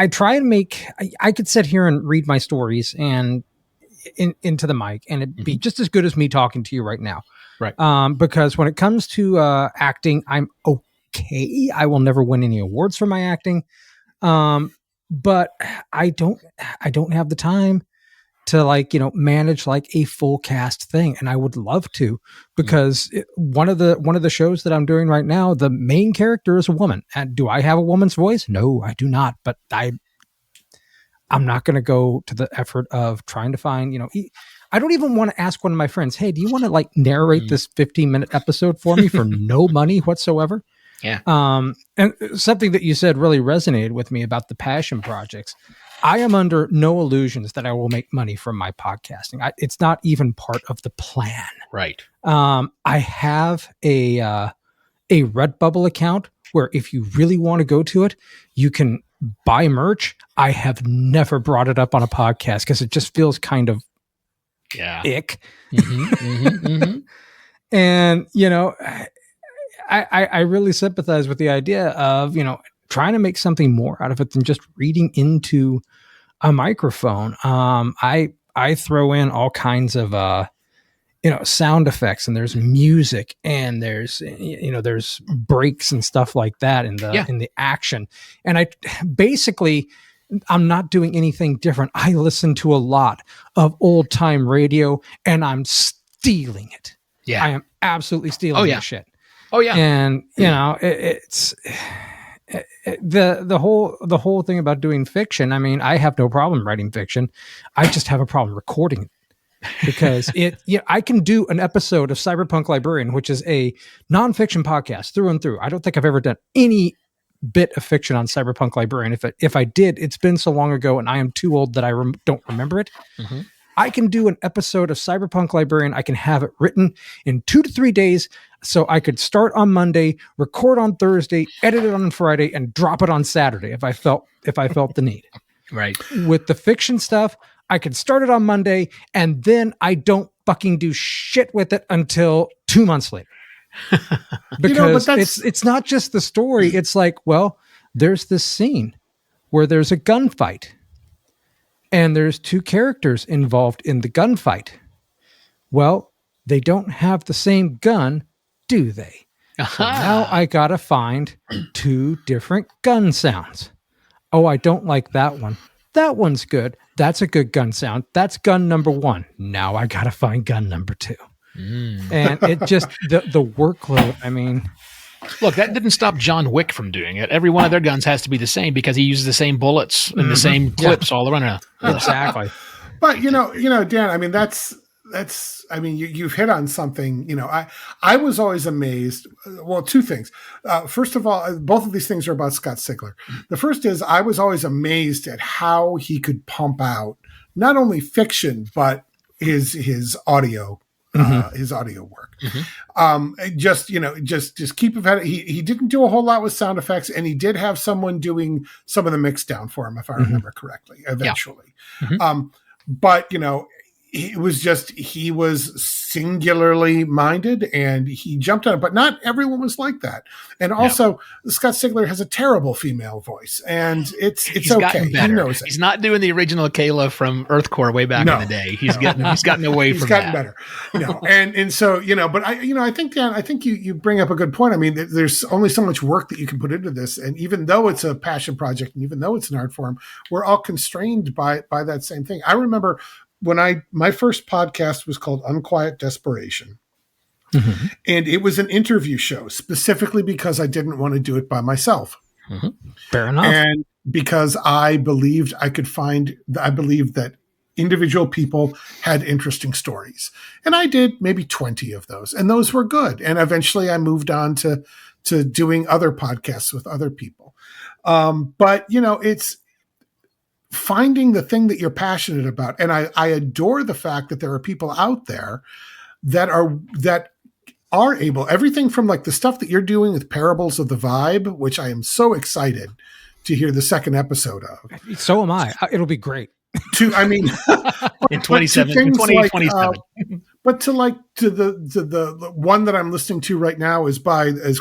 Speaker 3: try to make, I could sit here and read my stories, and into the mic and it be just as good as me talking to you right now.
Speaker 4: Right.
Speaker 3: Because when it comes to acting, I'm okay. I will never win any awards for my acting. But I don't have the time to manage like a full cast thing. And I would love to, because one of the shows that I'm doing right now, the main character is a woman. And do I have a woman's voice? No, I do not. But I'm not going to go to the effort of trying to find, I don't even want to ask one of my friends, hey, do you want to like narrate this 15-minute episode for me for no money whatsoever?
Speaker 4: Yeah.
Speaker 3: And something that you said really resonated with me about the passion projects. I am under no illusions that I will make money from my podcasting. It's not even part of the plan.
Speaker 4: Right.
Speaker 3: I have a Redbubble account where if you really want to go to it, you can buy merch. I have never brought it up on a podcast because it just feels kind of ick. And, I really sympathize with the idea of, trying to make something more out of it than just reading into a microphone. I throw in all kinds of, sound effects, and there's music, and there's breaks and stuff like that in the action. And I'm not doing anything different. I listen to a lot of old time radio, and I'm stealing it.
Speaker 4: Yeah.
Speaker 3: I am absolutely stealing this shit.
Speaker 4: Oh yeah.
Speaker 3: And it's the whole thing about doing fiction. I mean, I have no problem writing fiction. I just have a problem recording it, because I can do an episode of Cyberpunk Librarian, which is a nonfiction podcast through and through. I don't think I've ever done any bit of fiction on Cyberpunk Librarian. If I did, it's been so long ago, and I am too old that I don't remember it. I can do an episode of Cyberpunk Librarian. I can have it written in 2 to 3 days. So I could start on Monday, record on Thursday, edit it on Friday, and drop it on Saturday if I felt the need.
Speaker 4: Right.
Speaker 3: With the fiction stuff, I could start it on Monday, and then I don't fucking do shit with it until 2 months later. Because it's not just the story. It's like, well, there's this scene where there's a gunfight, and there's 2 characters involved in the gunfight. Well, they don't have the same gun, do they? So now I gotta find 2 different gun sounds. Oh, I don't like that one. That one's good. That's a good gun sound. That's gun number 1. Now I gotta find gun number 2. And it just, the workload, I mean...
Speaker 4: Look, that didn't stop John Wick from doing it. Every one of their guns has to be the same because he uses the same bullets and the same clips all around.
Speaker 3: Exactly.
Speaker 2: But Dan, I mean, I mean, you've hit on something. I was always amazed. Well, 2 things. First of all, both of these things are about Scott Sigler. The first is I was always amazed at how he could pump out not only fiction but his audio. His audio work. Just keep ahead. He didn't do a whole lot with sound effects, and he did have someone doing some of the mix down for him, if I remember correctly, eventually. But he was singularly minded, and he jumped on it, but not everyone was like that. And also Scott Sigler has a terrible female voice, and it's okay. He knows it.
Speaker 4: He's not doing the original Kayla from Earthcore way back in the day. He's gotten away from that.
Speaker 2: He's gotten better. And so, but I think, Dan, you bring up a good point. I mean, there's only so much work that you can put into this. And even though it's a passion project, and even though it's an art form, we're all constrained by that same thing. I remember when my first podcast was called Unquiet Desperation. And it was an interview show specifically because I didn't want to do it by myself.
Speaker 3: Fair enough.
Speaker 2: And because I believed that individual people had interesting stories. And I did maybe 20 of those, and those were good. And eventually I moved on to doing other podcasts with other people. But it's finding the thing that you're passionate about. And I adore the fact that there are people out there that are able, everything from like the stuff that you're doing with Parables of the Vibe, which I am so excited to hear the second episode of.
Speaker 3: So am I. It'll be great.
Speaker 4: In 2027.
Speaker 2: But to the one that I'm listening to right now is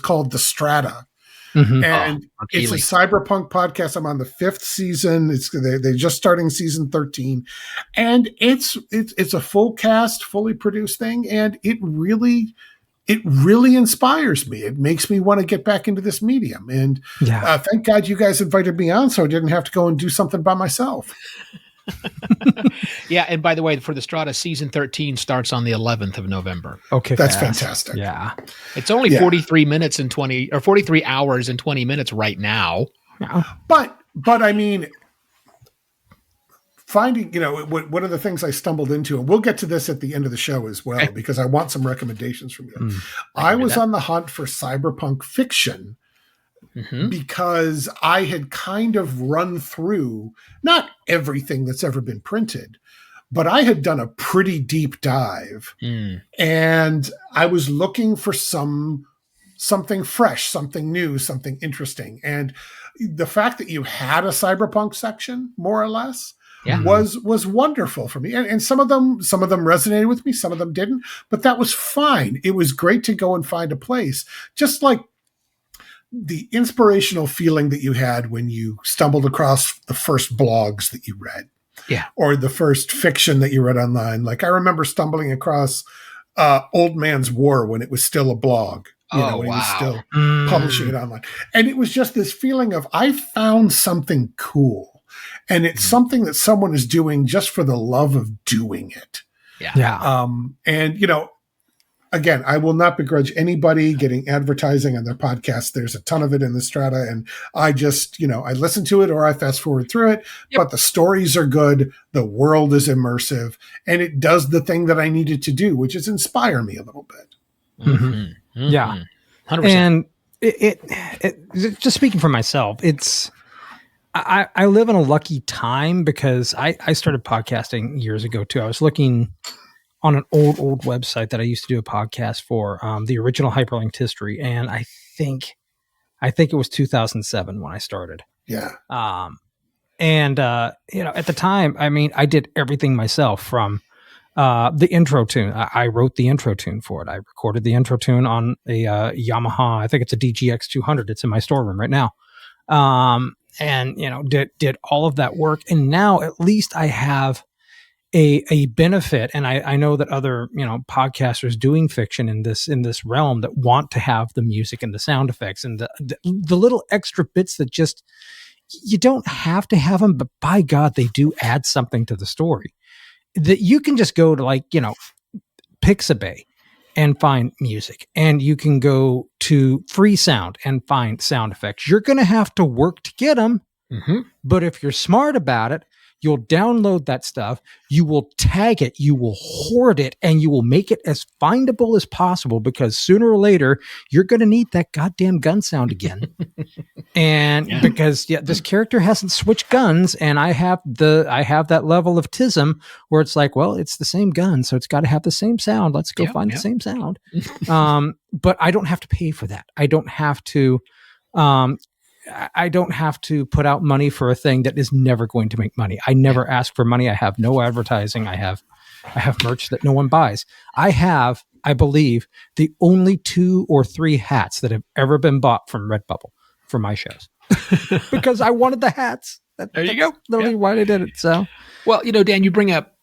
Speaker 2: called The Strata. And it's a cyberpunk podcast. I'm on the 5th season. They're just starting season 13, and it's a full cast, fully produced thing, and it really inspires me. It makes me want to get back into this medium. And thank God you guys invited me on, so I didn't have to go and do something by myself.
Speaker 4: Yeah, and by the way, for the Strata, season 13 starts on the 11th of November.
Speaker 3: Okay,
Speaker 2: that's fantastic.
Speaker 3: Yeah,
Speaker 4: it's only 43 minutes and 43 hours and 20 minutes right now.
Speaker 2: But I mean, finding, one of the things I stumbled into, and we'll get to this at the end of the show as well, because I want some recommendations from you. I was on the hunt for cyberpunk fiction. Because I had kind of run through not everything that's ever been printed, but I had done a pretty deep dive, and I was looking for something fresh, something new, something interesting. And the fact that you had a cyberpunk section, more or less, was wonderful for me. And some of them resonated with me, some of them didn't, but that was fine. It was great to go and find a place, just like the inspirational feeling that you had when you stumbled across the first blogs that you read, or the first fiction that you read online. Like I remember stumbling across Old Man's War when it was still a blog, when he was still publishing it online. And it was just this feeling of, I found something cool, and it's something that someone is doing just for the love of doing it. And, again, I will not begrudge anybody getting advertising on their podcast. There's a ton of it in the Strata, and I just, I listen to it or I fast forward through it, but the stories are good. The world is immersive, and it does the thing that I needed to do, which is inspire me a little bit.
Speaker 3: Yeah.
Speaker 4: 100%.
Speaker 3: And it just speaking for myself, I live in a lucky time because I started podcasting years ago too. I was looking on an old website that I used to do a podcast for, the original Hyperlinked History. And I think it was 2007 when I started.
Speaker 2: Yeah.
Speaker 3: At the time, I mean, I did everything myself from, the intro tune. I wrote the intro tune for it. I recorded the intro tune on a, Yamaha. I think it's a DGX 200. It's in my storeroom right now. Did all of that work. And now at least I have a benefit, and I know that other podcasters doing fiction in this realm that want to have the music and the sound effects and the little extra bits that just you don't have to have them, but by God they do add something to the story. That you can just go to Pixabay and find music, and you can go to Free Sound and find sound effects. You're going to have to work to get them, but if you're smart about it, you'll download that stuff, you will tag it, you will hoard it, and you will make it as findable as possible, because sooner or later, you're going to need that goddamn gun sound again. Because this character hasn't switched guns, and I have that level of tism where it's like, well, it's the same gun, so it's got to have the same sound. Let's go find the same sound. But I don't have to pay for that. I don't have to put out money for a thing that is never going to make money. I never ask for money. I have no advertising. I have merch that no one buys. I have, I believe, the only 2 or 3 hats that have ever been bought from Redbubble for my shows because I wanted the hats.
Speaker 4: There you go.
Speaker 3: Literally why I did it. So,
Speaker 4: well, Dan, you bring up,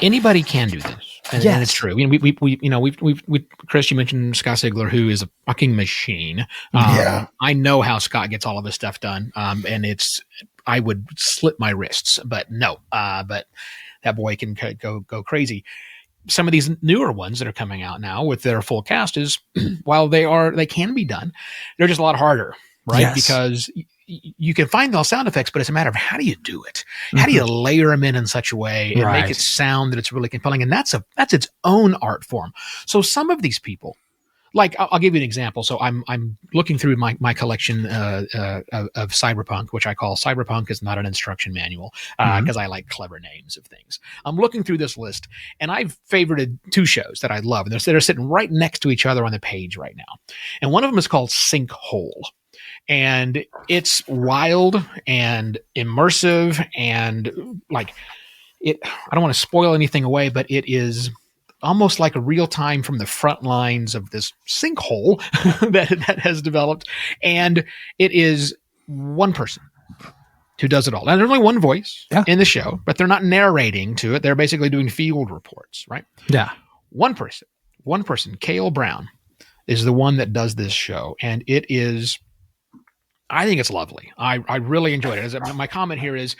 Speaker 4: anybody can do this, and it's true. We Chris, you mentioned Scott Sigler, who is a fucking machine. I know how Scott gets all of this stuff done, and I would slit my wrists, but no, but that boy can go crazy. Some of these newer ones that are coming out now with their full cast is, while they can be done, they're just a lot harder, right? Yes. Because you can find those sound effects, but it's a matter of how do you do it? How do you layer them in such a way and make it sound that it's really compelling? And that's its own art form. So some of these people, like I'll give you an example. So I'm looking through my collection of cyberpunk, which I call Cyberpunk is Not an Instruction Manual, because I like clever names of things. I'm looking through this list, and I've favorited 2 shows that I love, and they're sitting right next to each other on the page right now. And one of them is called Sinkhole. And it's wild and immersive, and I don't want to spoil anything away, but it is almost like a real time from the front lines of this sinkhole that has developed. And it is one person who does it all. Now, there's only one voice in the show, but they're not narrating to it. They're basically doing field reports, right?
Speaker 3: Yeah.
Speaker 4: One person, Cale Brown, is the one that does this show. And it is, I think it's lovely. I really enjoyed it. My comment here is,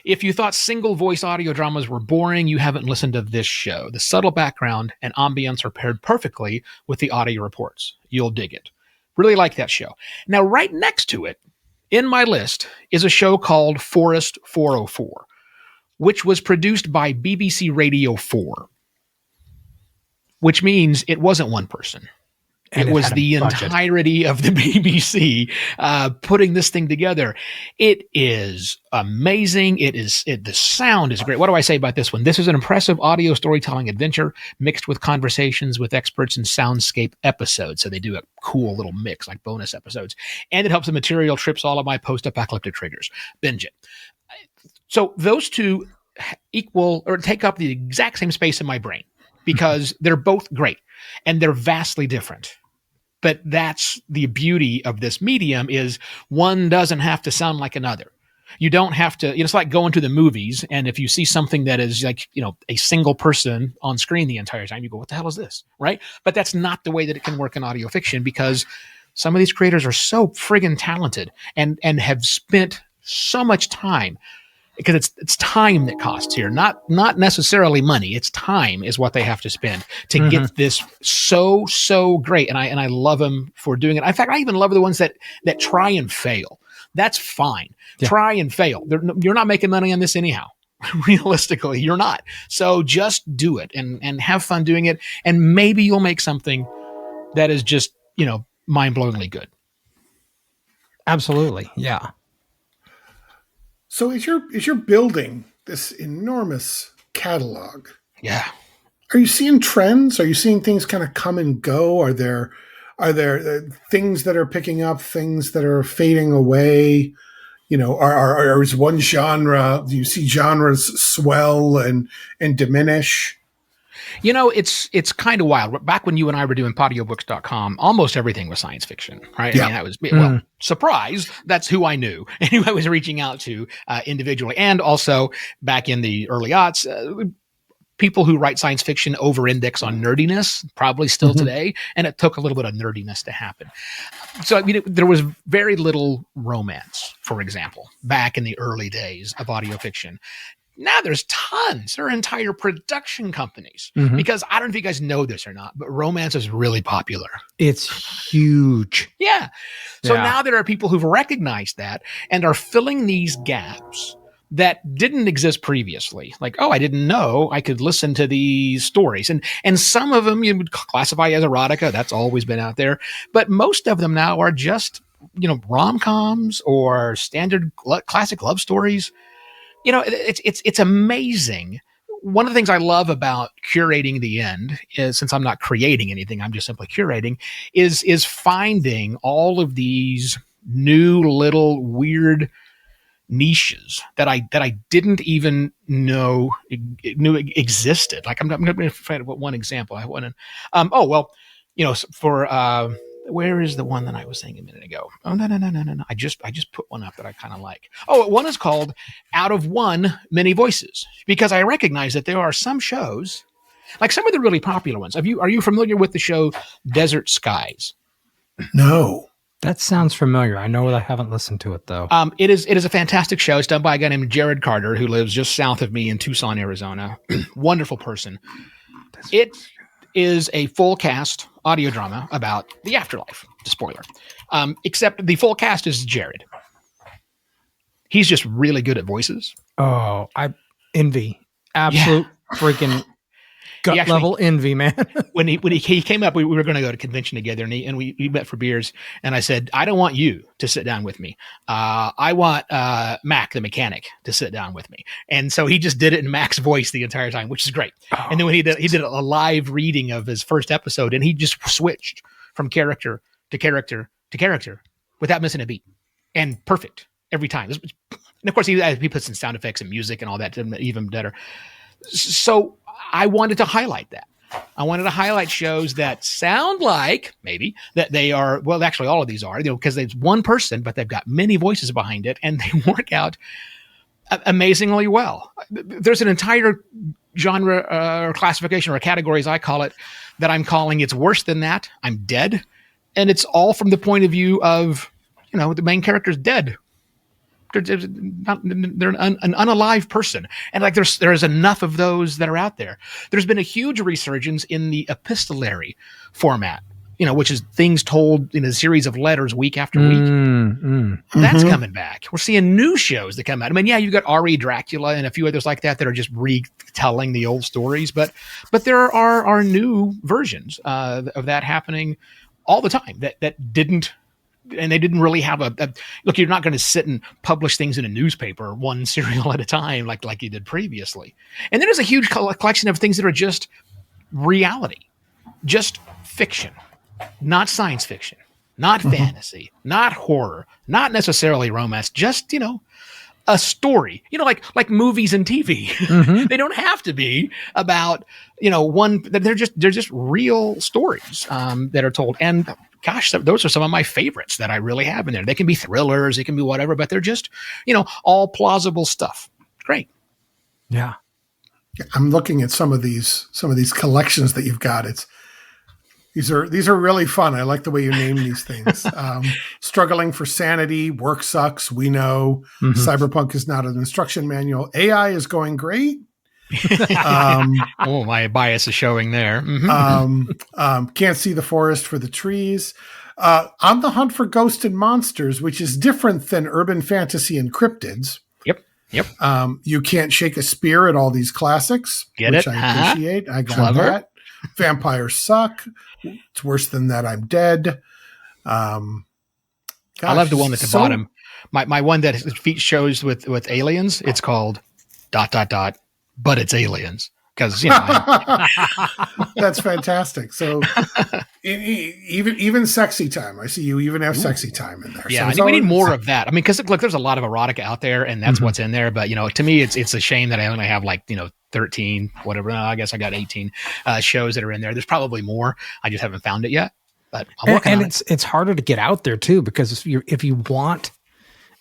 Speaker 4: if you thought single voice audio dramas were boring, you haven't listened to this show. The subtle background and ambience are paired perfectly with the audio reports. You'll dig it. Really like that show. Now, right next to it, in my list, is a show called Forest 404, which was produced by BBC Radio 4, which means it wasn't one person. It was the entirety of the BBC putting this thing together. It is amazing. The sound is great. What do I say about this one? This is an impressive audio storytelling adventure mixed with conversations with experts in soundscape episodes. So they do a cool little mix, like bonus episodes. And it helps the material trips all of my post-apocalyptic triggers. Binge it. So those two equal or take up the exact same space in my brain because they're both great and they're vastly different. But that's the beauty of this medium is one doesn't have to sound like another. You don't have to, it's like going to the movies. And if you see something that is like, a single person on screen the entire time, you go, what the hell is this? Right. But that's not the way that it can work in audio fiction because some of these creators are so friggin' talented and have spent so much time because it's time that costs here, not necessarily money. It's time is what they have to spend to get this so great. And I love them for doing it. In fact, I even love the ones that try and fail. That's fine. Yeah. Try and fail. You're not making money on this anyhow. Realistically, you're not. So just do it and have fun doing it. And maybe you'll make something that is just, mind-blowingly good.
Speaker 3: Absolutely. Yeah.
Speaker 2: So as you're building this enormous catalog, are you seeing trends? Are you seeing things kind of come and go? Are there things that are picking up, things that are fading away? Is one genre? Do you see genres swell and diminish?
Speaker 4: It's kind of wild. Back when you and I were doing audiobooks.com, almost everything was science fiction, right?
Speaker 2: Yeah.
Speaker 4: I mean, that was, surprise. That's who I knew and who I was reaching out to individually. And also back in the early aughts, people who write science fiction over-index on nerdiness, probably still today. And it took a little bit of nerdiness to happen. So, there was very little romance, for example, back in the early days of audio fiction. Now there's tons. There are entire production companies because I don't know if you guys know this or not, but romance is really popular.
Speaker 3: It's huge.
Speaker 4: Yeah. So now there are people who've recognized that and are filling these gaps that didn't exist previously. Like, I didn't know I could listen to these stories. And some of them you would classify as erotica. That's always been out there. But most of them now are just, rom-coms or standard classic love stories. It's amazing. One of the things I love about curating the end is, since I'm not creating anything, I'm just simply curating, is finding all of these new little weird niches that I didn't even know existed. Like I'm going to find one example. I want to, for where is the one that I was saying a minute ago? Oh, no. I just put one up that I kind of like. Oh, one is called Out of One, Many Voices, because I recognize that there are some shows, like some of the really popular ones. Are you familiar with the show Desert Skies?
Speaker 2: No.
Speaker 3: That sounds familiar. I know that I haven't listened to it though.
Speaker 4: It is a fantastic show. It's done by a guy named Jared Carter, who lives just south of me in Tucson, Arizona. Wonderful person. It is a full cast audio drama about the afterlife. Spoiler. Except the full cast is Jared. He's just really good at voices.
Speaker 3: Oh, I envy. Absolute freaking gut level envy, man.
Speaker 4: when he came up, we were going to go to a convention together, and we met for beers. And I said, I don't want you to sit down with me. I want Mac, the mechanic, to sit down with me. And so he just did it in Mac's voice the entire time, which is great. Oh, and then when he did a live reading of his first episode, and he just switched from character to character to character without missing a beat, and perfect every time. And of course, he puts in sound effects and music and all that, even better. So I wanted to highlight that. I wanted to highlight shows that sound like maybe that they are, well, actually all of these are, because there's one person, but they've got many voices behind it and they work out amazingly well. There's an entire genre or classification or category, as I call it, that I'm calling It's Worse Than That, I'm Dead. And it's all from the point of view of, the main character's dead. They're an unalive person. And like there's enough of those that are out there. There's been a huge resurgence in the epistolary format, which is things told in a series of letters week after week. That's coming back. We're seeing new shows that come out. I mean, yeah, you've got R.E. Dracula and a few others like that are just retelling the old stories, but there are new versions of that happening all the time that didn't. And they didn't really have look, you're not going to sit and publish things in a newspaper, one serial at a time, like you did previously. And then there's a huge collection of things that are just reality, just fiction, not science fiction, not fantasy, not horror, not necessarily romance, just, a story, like movies and TV. They don't have to be about, they're just real stories that are told. And gosh, those are some of my favorites that I really have in there. They can be thrillers, it can be whatever, but they're just, all plausible stuff. Great.
Speaker 3: Yeah.
Speaker 2: I'm looking at some of these collections that you've got. These are really fun. I like the way you name these things. Struggling for Sanity, Work Sucks, We Know, Cyberpunk is not an instruction manual. AI is going great.
Speaker 4: My bias is showing there.
Speaker 2: Can't see the forest for the trees. On the Hunt for Ghosts and Monsters, which is different than urban fantasy and cryptids.
Speaker 4: Yep.
Speaker 2: You Can't Shake a Spear at all these classics, which I appreciate. I got
Speaker 4: Clever.
Speaker 2: that. Vampires Suck. It's Worse Than That, I'm Dead. Gosh,
Speaker 4: I love the one at the bottom. My one that features shows with aliens. It's called ... but it's aliens because
Speaker 2: that's fantastic. So even sexy time. I see you even have sexy time in there.
Speaker 4: Yeah,
Speaker 2: so
Speaker 4: we need more of that. I mean, because look, there's a lot of erotica out there, and that's what's in there. But to me, it's a shame that I only have 13, whatever. I guess I got 18 shows that are in there. There's probably more. I just haven't found it yet. But I'm working on it.
Speaker 3: It's harder to get out there too, because if you want.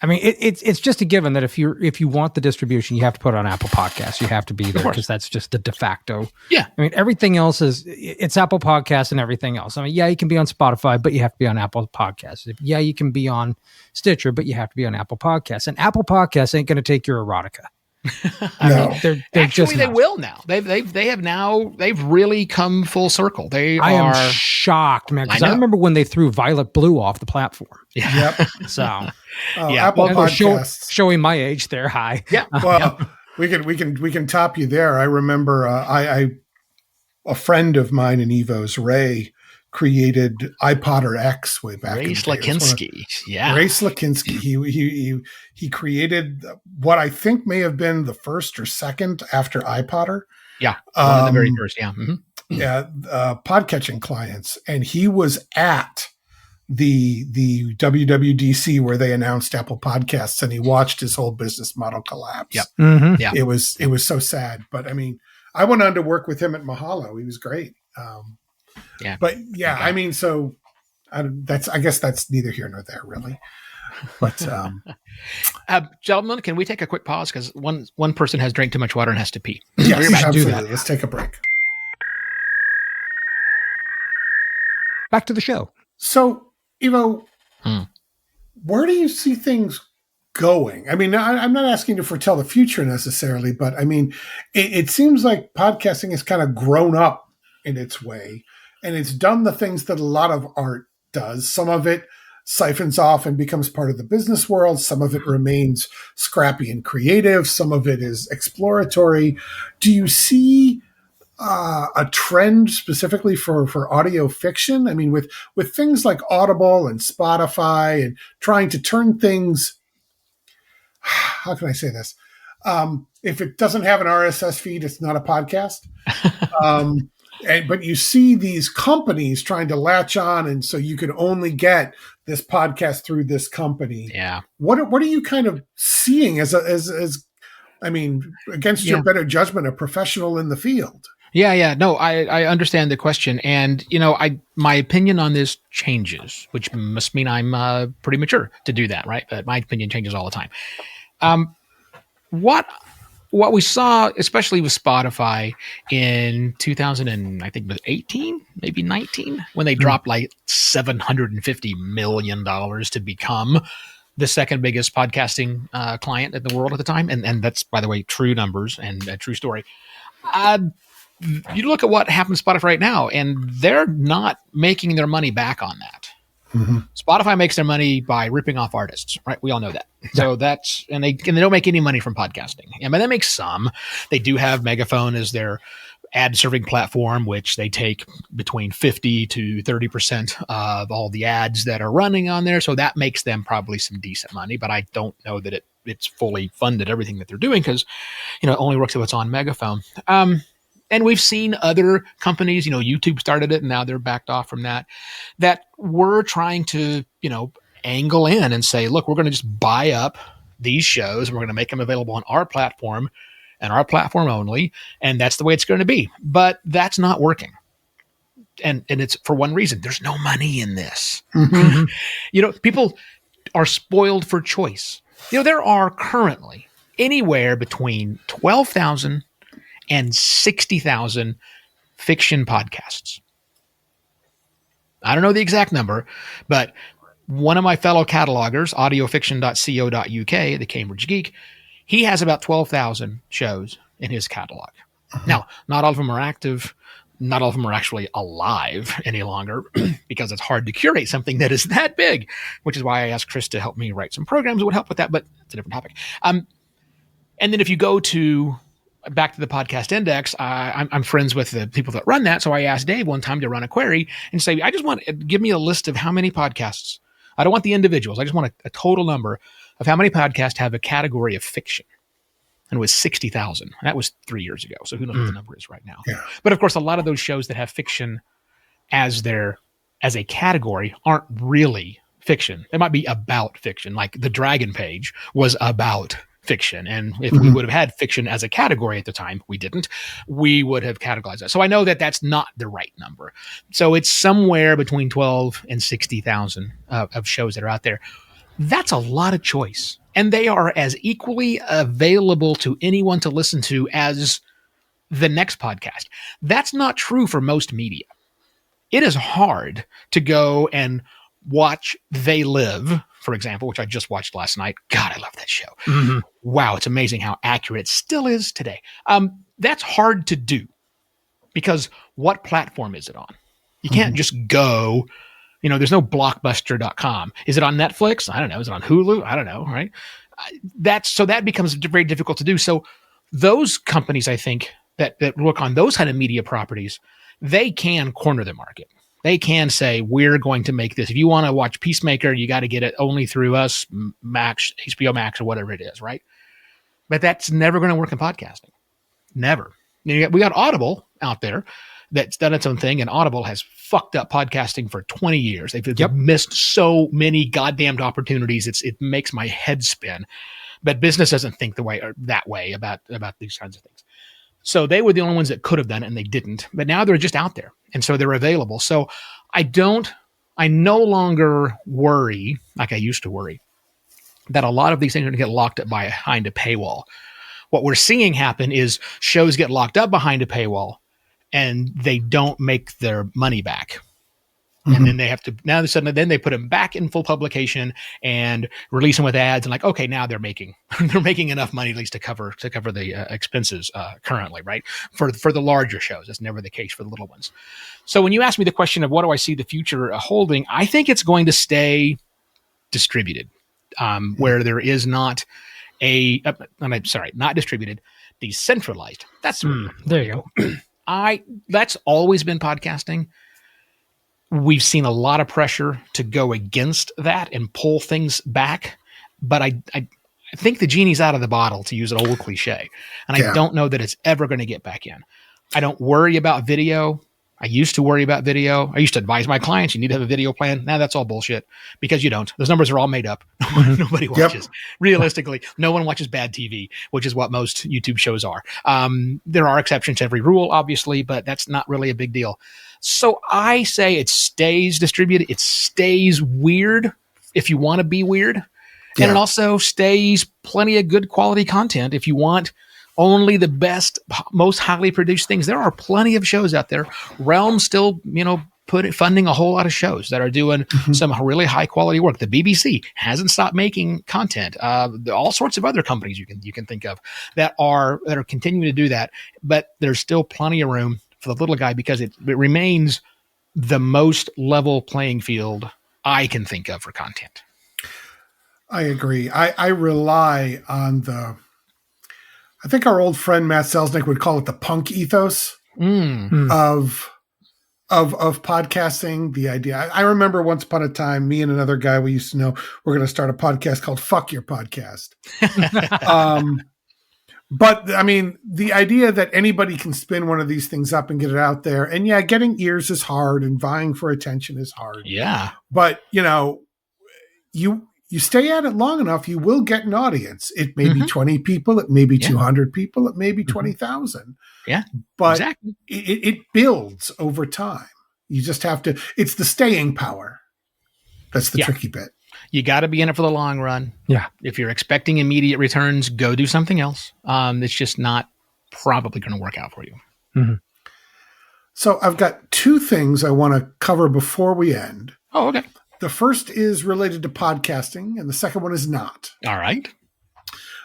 Speaker 3: I mean, it's just a given that if you want the distribution, you have to put it on Apple Podcasts. You have to be there because that's just the de facto.
Speaker 4: Yeah.
Speaker 3: I mean, everything else it's Apple Podcasts and everything else. I mean, yeah, you can be on Spotify, but you have to be on Apple Podcasts. Yeah, you can be on Stitcher, but you have to be on Apple Podcasts. And Apple Podcasts ain't going to take your erotica. I mean, they're
Speaker 4: actually
Speaker 3: just
Speaker 4: they
Speaker 3: not.
Speaker 4: will now. They've really come full circle.
Speaker 3: I am shocked, man, because I remember when they threw Violet Blue off the platform.
Speaker 2: Yep.
Speaker 3: So
Speaker 2: Apple Podcasts
Speaker 3: showing my age there. Hi.
Speaker 4: Yeah.
Speaker 2: Well, we can top you there. I remember a friend of mine in Evo's, Ray, created iPodder X way back.
Speaker 4: Ray Slakinski.
Speaker 2: Ray Slakinski. He created what I think may have been the first or second after iPodder.
Speaker 4: Yeah. One of the very first. Yeah.
Speaker 2: Pod catching clients. And he was at the WWDC where they announced Apple Podcasts, and he watched his whole business model collapse.
Speaker 4: Yep. Yeah.
Speaker 2: It was so sad. But I mean, I went on to work with him at Mahalo. He was great.
Speaker 4: Yeah.
Speaker 2: But yeah, okay. I mean, so I guess that's neither here nor there, really. But
Speaker 4: gentlemen, can we take a quick pause because one person has drank too much water and has to pee?
Speaker 2: Yes, absolutely. Let's take a break.
Speaker 3: Back to the show.
Speaker 2: So, Evo, where do you see things going? I mean, I'm not asking you to foretell the future necessarily, but I mean, it seems like podcasting has kind of grown up in its way, and it's done the things that a lot of art does. Some of it siphons off and becomes part of the business world. Some of it remains scrappy and creative. Some of it is exploratory. Do you see a trend specifically for audio fiction? I mean, with things like Audible and Spotify and trying to turn things, how can I say this? If it doesn't have an RSS feed, it's not a podcast. But you see these companies trying to latch on, and so you can only get this podcast through this company.
Speaker 4: Yeah.
Speaker 2: What are you kind of seeing as I mean, against your better judgment, a professional in the field?
Speaker 4: Yeah. No, I understand the question. And, my opinion on this changes, which must mean I'm pretty mature to do that, right? But my opinion changes all the time. What we saw, especially with Spotify in 2018, maybe 19, when they dropped like $750 million to become the second biggest podcasting client in the world at the time. And that's, by the way, true numbers and a true story. You look at what happened to Spotify right now, and they're not making their money back on that. Mm-hmm. Spotify makes their money by ripping off artists, right? We all know that. So that's, and they don't make any money from podcasting. I mean, they make some. They do have Megaphone as their ad serving platform, which they take between 50 to 30% of all the ads that are running on there. So that makes them probably some decent money, but I don't know that it's fully funded everything that they're doing, because, it only works if it's on Megaphone. And we've seen other companies, YouTube started it and now they're backed off from that were trying to, angle in and say, look, we're going to just buy up these shows and we're going to make them available on our platform and our platform only. And that's the way it's going to be. But that's not working. And it's for one reason. There's no money in this. Mm-hmm. People are spoiled for choice. There are currently anywhere between 12,000 and 60,000 fiction podcasts. I don't know the exact number, but one of my fellow catalogers, audiofiction.co.uk, the Cambridge Geek, he has about 12,000 shows in his catalog. Uh-huh. Now, not all of them are active. Not all of them are actually alive any longer because it's hard to curate something that is that big, which is why I asked Chris to help me write some programs that would help with that, but it's a different topic. And then if you go back to the podcast index, I'm friends with the people that run that. So I asked Dave one time to run a query and say, I just want to give me a list of how many podcasts. I don't want the individuals. I just want a total number of how many podcasts have a category of fiction. And it was 60,000. That was 3 years ago. So who knows what the number is right now. Yeah. But of course, a lot of those shows that have fiction as a category aren't really fiction. They might be about fiction. Like the Dragon page was about fiction. And if we would have had fiction as a category at the time, we didn't, we would have categorized that. So I know that that's not the right number. So it's somewhere between 12 and 60,000 of shows that are out there. That's a lot of choice. And they are as equally available to anyone to listen to as the next podcast. That's not true for most media. It is hard to go and watch They Live, for example, which I just watched last night. God, I love that show. Mm-hmm. Wow, it's amazing how accurate it still is today. That's hard to do because what platform is it on? You can't just go, there's no blockbuster.com. Is it on Netflix? I don't know. Is it on Hulu? I don't know, right? So that becomes very difficult to do. So those companies, I think, that work on those kind of media properties, they can corner the market. They can say, we're going to make this. If you want to watch Peacemaker, you got to get it only through us, Max, HBO Max, or whatever it is, right? But that's never going to work in podcasting. Never. We got Audible out there that's done its own thing, and Audible has fucked up podcasting for 20 years. They've missed so many goddamned opportunities. It makes my head spin. But business doesn't think that way about these kinds of things. So they were the only ones that could have done it, and they didn't. But now they're just out there, and so they're available. So I no longer worry, like I used to worry, that a lot of these things are going to get locked up behind a paywall. What we're seeing happen is shows get locked up behind a paywall, and they don't make their money back. Mm-hmm. And then they have to, now all of a sudden, then they put them back in full publication and release them with ads, and okay, now they're making enough money at least to cover the expenses currently, right? For the larger shows. That's never the case for the little ones. So when you ask me the question of what do I see the future holding, I think it's going to stay distributed, where there is not not distributed, decentralized. That's
Speaker 3: there you
Speaker 4: go. That's always been podcasting. We've seen a lot of pressure to go against that and pull things back. But I think the genie's out of the bottle, to use an old cliche. And I don't know that it's ever going to get back in. I don't worry about video. I used to worry about video. I used to advise my clients, you need to have a video plan. Now that's all bullshit because you don't. Those numbers are all made up. Nobody watches. Yep. Realistically, no one watches bad TV, which is what most YouTube shows are. There are exceptions to every rule, obviously, but that's not really a big deal. So I say it stays distributed. It stays weird if you want to be weird. Yeah. And it also stays plenty of good quality content if you want only the best, most highly produced things. There are plenty of shows out there. Realm still, funding a whole lot of shows that are doing some really high quality work. The BBC hasn't stopped making content. All sorts of other companies you can think of that are continuing to do that. But there's still plenty of room for the little guy because it remains the most level playing field I can think of for content.
Speaker 2: I agree. I rely on I think our old friend Matt Selznick would call it the punk ethos of podcasting. The idea. I remember once upon a time, me and another guy we used to know were going to start a podcast called "Fuck Your Podcast." But I mean, the idea that anybody can spin one of these things up and get it out there, and yeah, getting ears is hard, and vying for attention is hard.
Speaker 4: Yeah,
Speaker 2: but you stay at it long enough, you will get an audience. It may be 20 people, it may be 200 people, it may be 20,000.
Speaker 4: Yeah,
Speaker 2: but
Speaker 4: exactly.
Speaker 2: it builds over time. You just have to. It's the staying power. That's the tricky bit.
Speaker 4: You got to be in it for the long run.
Speaker 3: Yeah.
Speaker 4: If you're expecting immediate returns, go do something else. It's just not probably going to work out for you.
Speaker 3: Mm-hmm.
Speaker 2: So I've got two things I want to cover before we end.
Speaker 4: Oh, okay.
Speaker 2: The first is related to podcasting, and the second one is not.
Speaker 4: All right.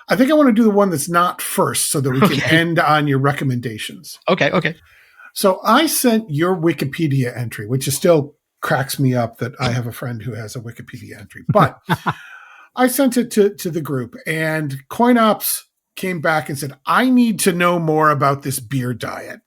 Speaker 2: I think I want to do the one that's not first so that we can end on your recommendations.
Speaker 4: Okay.
Speaker 2: So I sent your Wikipedia entry, which is still cracks me up that I have a friend who has a Wikipedia entry. But I sent it to the group, and CoinOps came back and said, I need to know more about this beer diet.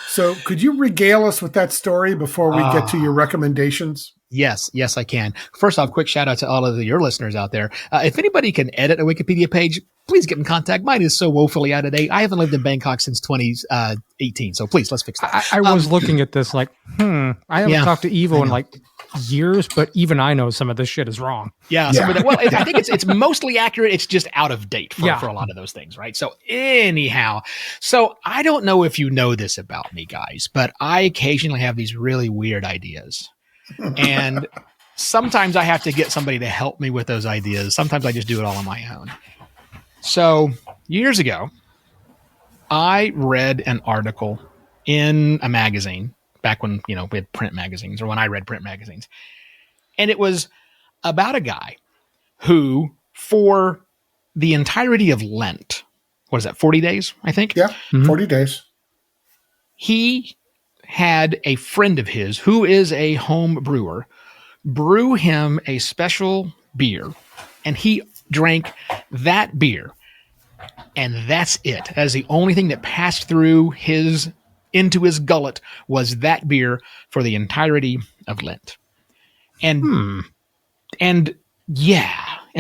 Speaker 2: So could you regale us with that story before we get to your recommendations?
Speaker 4: Yes, I can. First off, quick shout out to all of your listeners out there. If anybody can edit a Wikipedia page, please get in contact. Mine is so woefully out of date. I haven't lived in Bangkok since 2018. So please, let's fix that.
Speaker 3: I was looking at this like, I haven't talked to Evo in like years, but even I know some of this shit is wrong.
Speaker 4: Yeah. Well, I think it's mostly accurate. It's just out of date for a lot of those things, right? So anyhow, I don't know if you know this about me, guys, but I occasionally have these really weird ideas. And sometimes I have to get somebody to help me with those ideas. Sometimes I just do it all on my own. So years ago, I read an article in a magazine back when, we had print magazines, or when I read print magazines. And it was about a guy who, for the entirety of Lent, what is that, 40 days, I think?
Speaker 2: Yeah, 40 days.
Speaker 4: He had a friend of his who is a home brewer brew him a special beer, and he drank that beer, and that's it. That is the only thing that passed through into his gullet was that beer for the entirety of Lent. And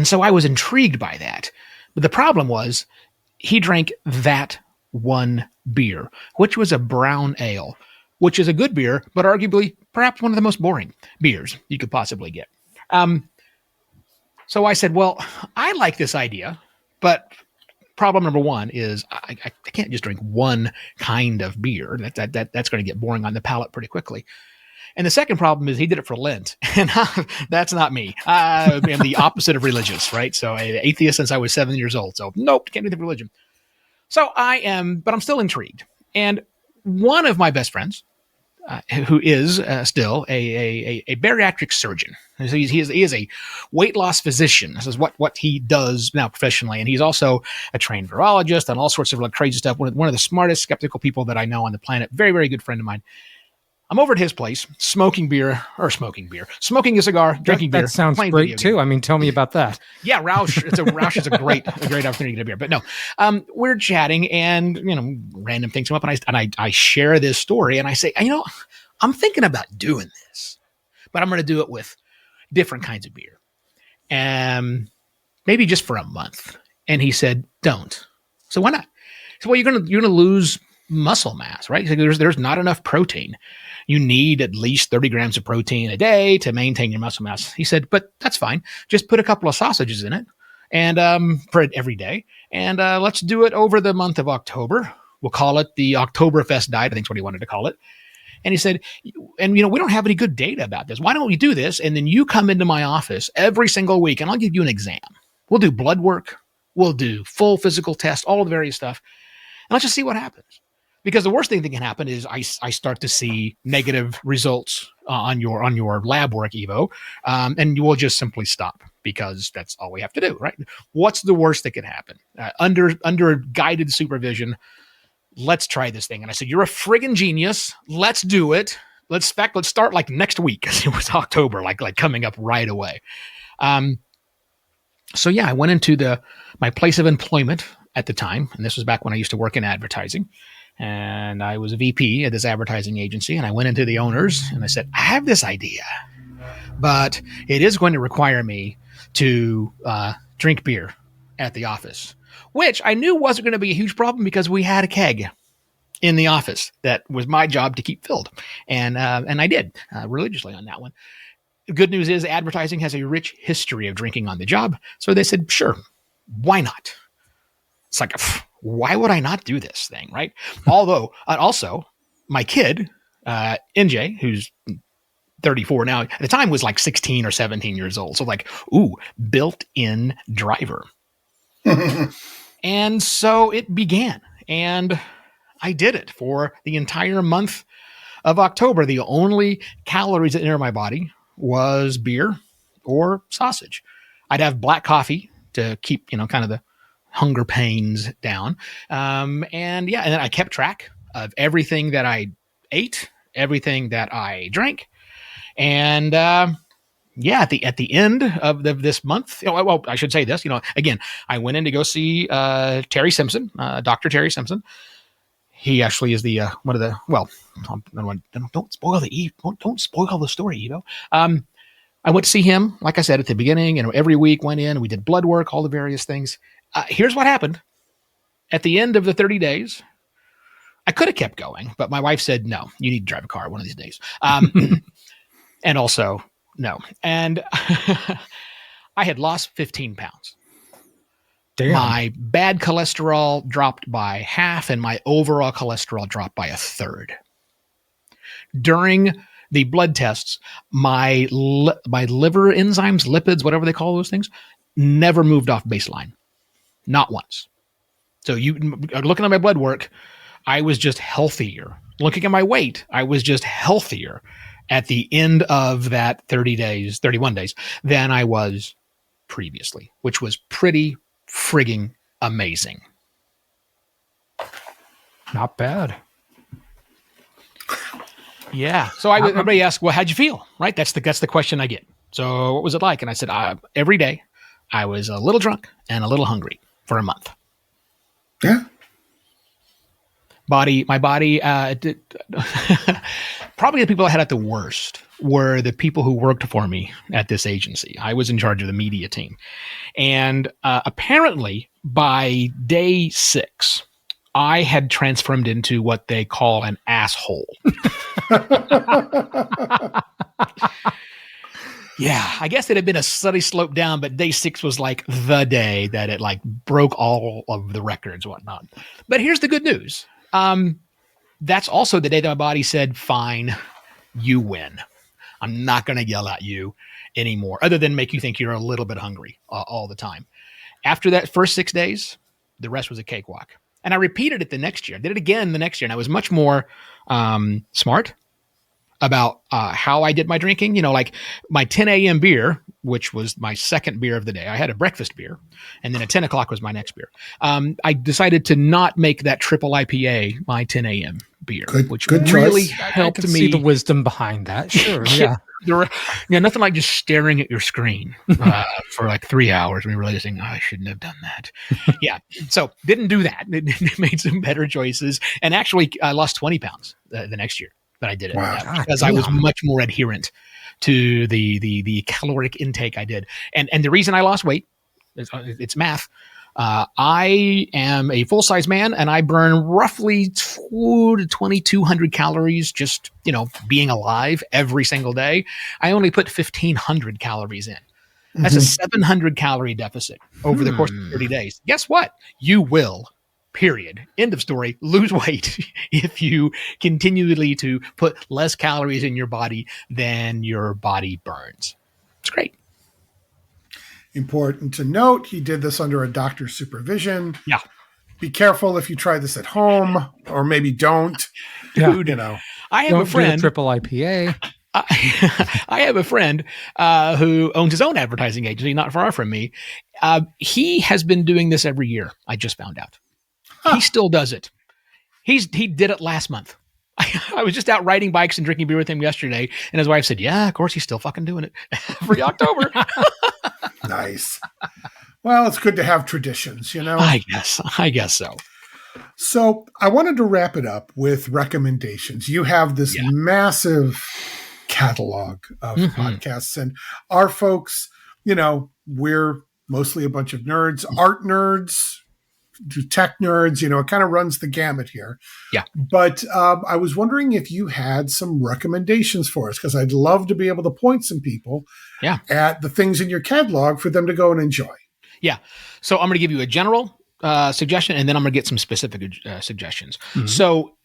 Speaker 4: so I was intrigued by that. But the problem was he drank that one beer, which was a brown ale, which is a good beer, but arguably perhaps one of the most boring beers you could possibly get. So I said, well, I like this idea, but problem number one is I can't just drink one kind of beer. That's going to get boring on the palate pretty quickly. And the second problem is he did it for Lent, and that's not me. I'm the opposite of religious, right? So an atheist since I was 7 years old. So nope, can't do the religion. So but I'm still intrigued. And one of my best friends, who is still a bariatric surgeon, so he is a weight loss physician. This is what he does now professionally, and he's also a trained virologist and all sorts of crazy stuff. One of the smartest skeptical people that I know on the planet. Very, very good friend of mine. I'm over at his place, smoking a cigar, drinking beer.
Speaker 3: That sounds great too. I mean, tell me about that.
Speaker 4: Yeah, Roush is a great opportunity to get a beer. But no, we're chatting, and random things come up, and I share this story, and I say, I'm thinking about doing this, but I'm going to do it with different kinds of beer, maybe just for a month. And he said, "Don't." So why not? So well, you're going to lose muscle mass, right? So there's not enough protein. You need at least 30 grams of protein a day to maintain your muscle mass. He said, but that's fine. Just put a couple of sausages in it and for it every day. And let's do it over the month of October. We'll call it the Oktoberfest diet. I think is what he wanted to call it. And he said, and we don't have any good data about this. Why don't we do this? And then you come into my office every single week and I'll give you an exam. We'll do blood work. We'll do full physical tests, all the various stuff. And let's just see what happens. Because the worst thing that can happen is I start to see negative results on your lab work, Evo, and you will just simply stop because that's all we have to do, right? What's the worst that could happen? Under guided supervision, let's try this thing. And I said, you're a friggin' genius. Let's do it. Let's start like next week. It was October, like coming up right away. So yeah, I went into my place of employment at the time. And this was back when I used to work in advertising. And I was a VP at this advertising agency. And I went into the owners and I said, I have this idea, but it is going to require me to drink beer at the office, which I knew wasn't going to be a huge problem because we had a keg in the office that was my job to keep filled. And I did religiously on that one. The good news is advertising has a rich history of drinking on the job. So they said, sure, why not? It's like, why would I not do this thing, right? Although, also, my kid, NJ, who's 34 now, at the time was like 16 or 17 years old. So like, ooh, built-in driver. And so it began. And I did it for the entire month of October. The only calories that enter my body was beer or sausage. I'd have black coffee to keep, kind of the hunger pains down. And then I kept track of everything that I ate, everything that I drank. And, at the end of this month, I should say this, again, I went in to go see, Terry Simpson, Dr. Terry Simpson. He actually is the, one of the, don't spoil the story, Evo. I went to see him, like I said, at the beginning, every week went in, we did blood work, all the various things. Here's what happened. At the end of the 30 days, I could have kept going, but my wife said, no, you need to drive a car one of these days. And also, no. And I had lost 15 pounds. Damn. My bad cholesterol dropped by half and my overall cholesterol dropped by a third. During the blood tests, my liver enzymes, lipids, whatever they call those things, never moved off baseline. Not once. So looking at my blood work, I was just healthier. Looking at my weight, I was just healthier at the end of that 31 days than I was previously, which was pretty frigging amazing.
Speaker 3: Not bad.
Speaker 4: Yeah. So everybody asks, well, how'd you feel? Right. That's the question I get. So what was it like? And I said, every day I was a little drunk and a little hungry for a month.
Speaker 2: Yeah.
Speaker 4: My body, probably the people I had at the worst were the people who worked for me at this agency. I was in charge of the media team. And apparently by day 6, I had transformed into what they call an asshole. Yeah, I guess it had been a steady slope down, but day 6 was like the day that it like broke all of the records and whatnot. But here's the good news. That's also the day that my body said, fine, you win. I'm not going to yell at you anymore, other than make you think you're a little bit hungry all the time. After that first 6 days, the rest was a cakewalk. And I repeated it the next year. I did it again the next year. And I was much more smart about how I did my drinking. Like my 10 a.m. beer, which was my second beer of the day. I had a breakfast beer, and then at 10 o'clock was my next beer. I decided to not make that triple IPA my 10 a.m. beer, which really helped me.
Speaker 3: See the wisdom behind that. Sure. Yeah.
Speaker 4: Nothing like just staring at your screen for like 3 hours and realizing, I shouldn't have done that. Yeah. So didn't do that. Made some better choices. And actually I lost 20 pounds the next year that I did it.
Speaker 2: Wow.
Speaker 4: Because I was much more adherent to the caloric intake I did. And the reason I lost weight, it's math. I am a full-size man, and I burn roughly 200 to 2,200 calories just, being alive every single day. I only put 1,500 calories in. That's a 700 calorie deficit over the course of 30 days. Guess what? You will, period. End of story. Lose weight if you continually to put less calories in your body than your body burns. It's great.
Speaker 2: Important to note, he did this under a doctor's supervision.
Speaker 4: Yeah.
Speaker 2: Be careful if you try this at home, or maybe don't.
Speaker 4: Dude, I have a friend.
Speaker 3: Triple IPA.
Speaker 4: I have a friend who owns his own advertising agency, not far from me. He has been doing this every year. I just found out. He still does it. He did it last month. I was just out riding bikes and drinking beer with him yesterday, and his wife said, "Yeah, of course, he's still fucking doing it every October."
Speaker 2: Nice. Well, it's good to have traditions,
Speaker 4: I guess so.
Speaker 2: So I wanted to wrap it up with recommendations. You have this massive catalog of podcasts, and our folks, we're mostly a bunch of nerds, art nerds, tech nerds, it kind of runs the gamut here.
Speaker 4: Yeah.
Speaker 2: But I was wondering if you had some recommendations for us, because I'd love to be able to point some people at the things in your catalog for them to go and enjoy.
Speaker 4: Yeah. So I'm going to give you a general suggestion, and then I'm going to get some specific suggestions. So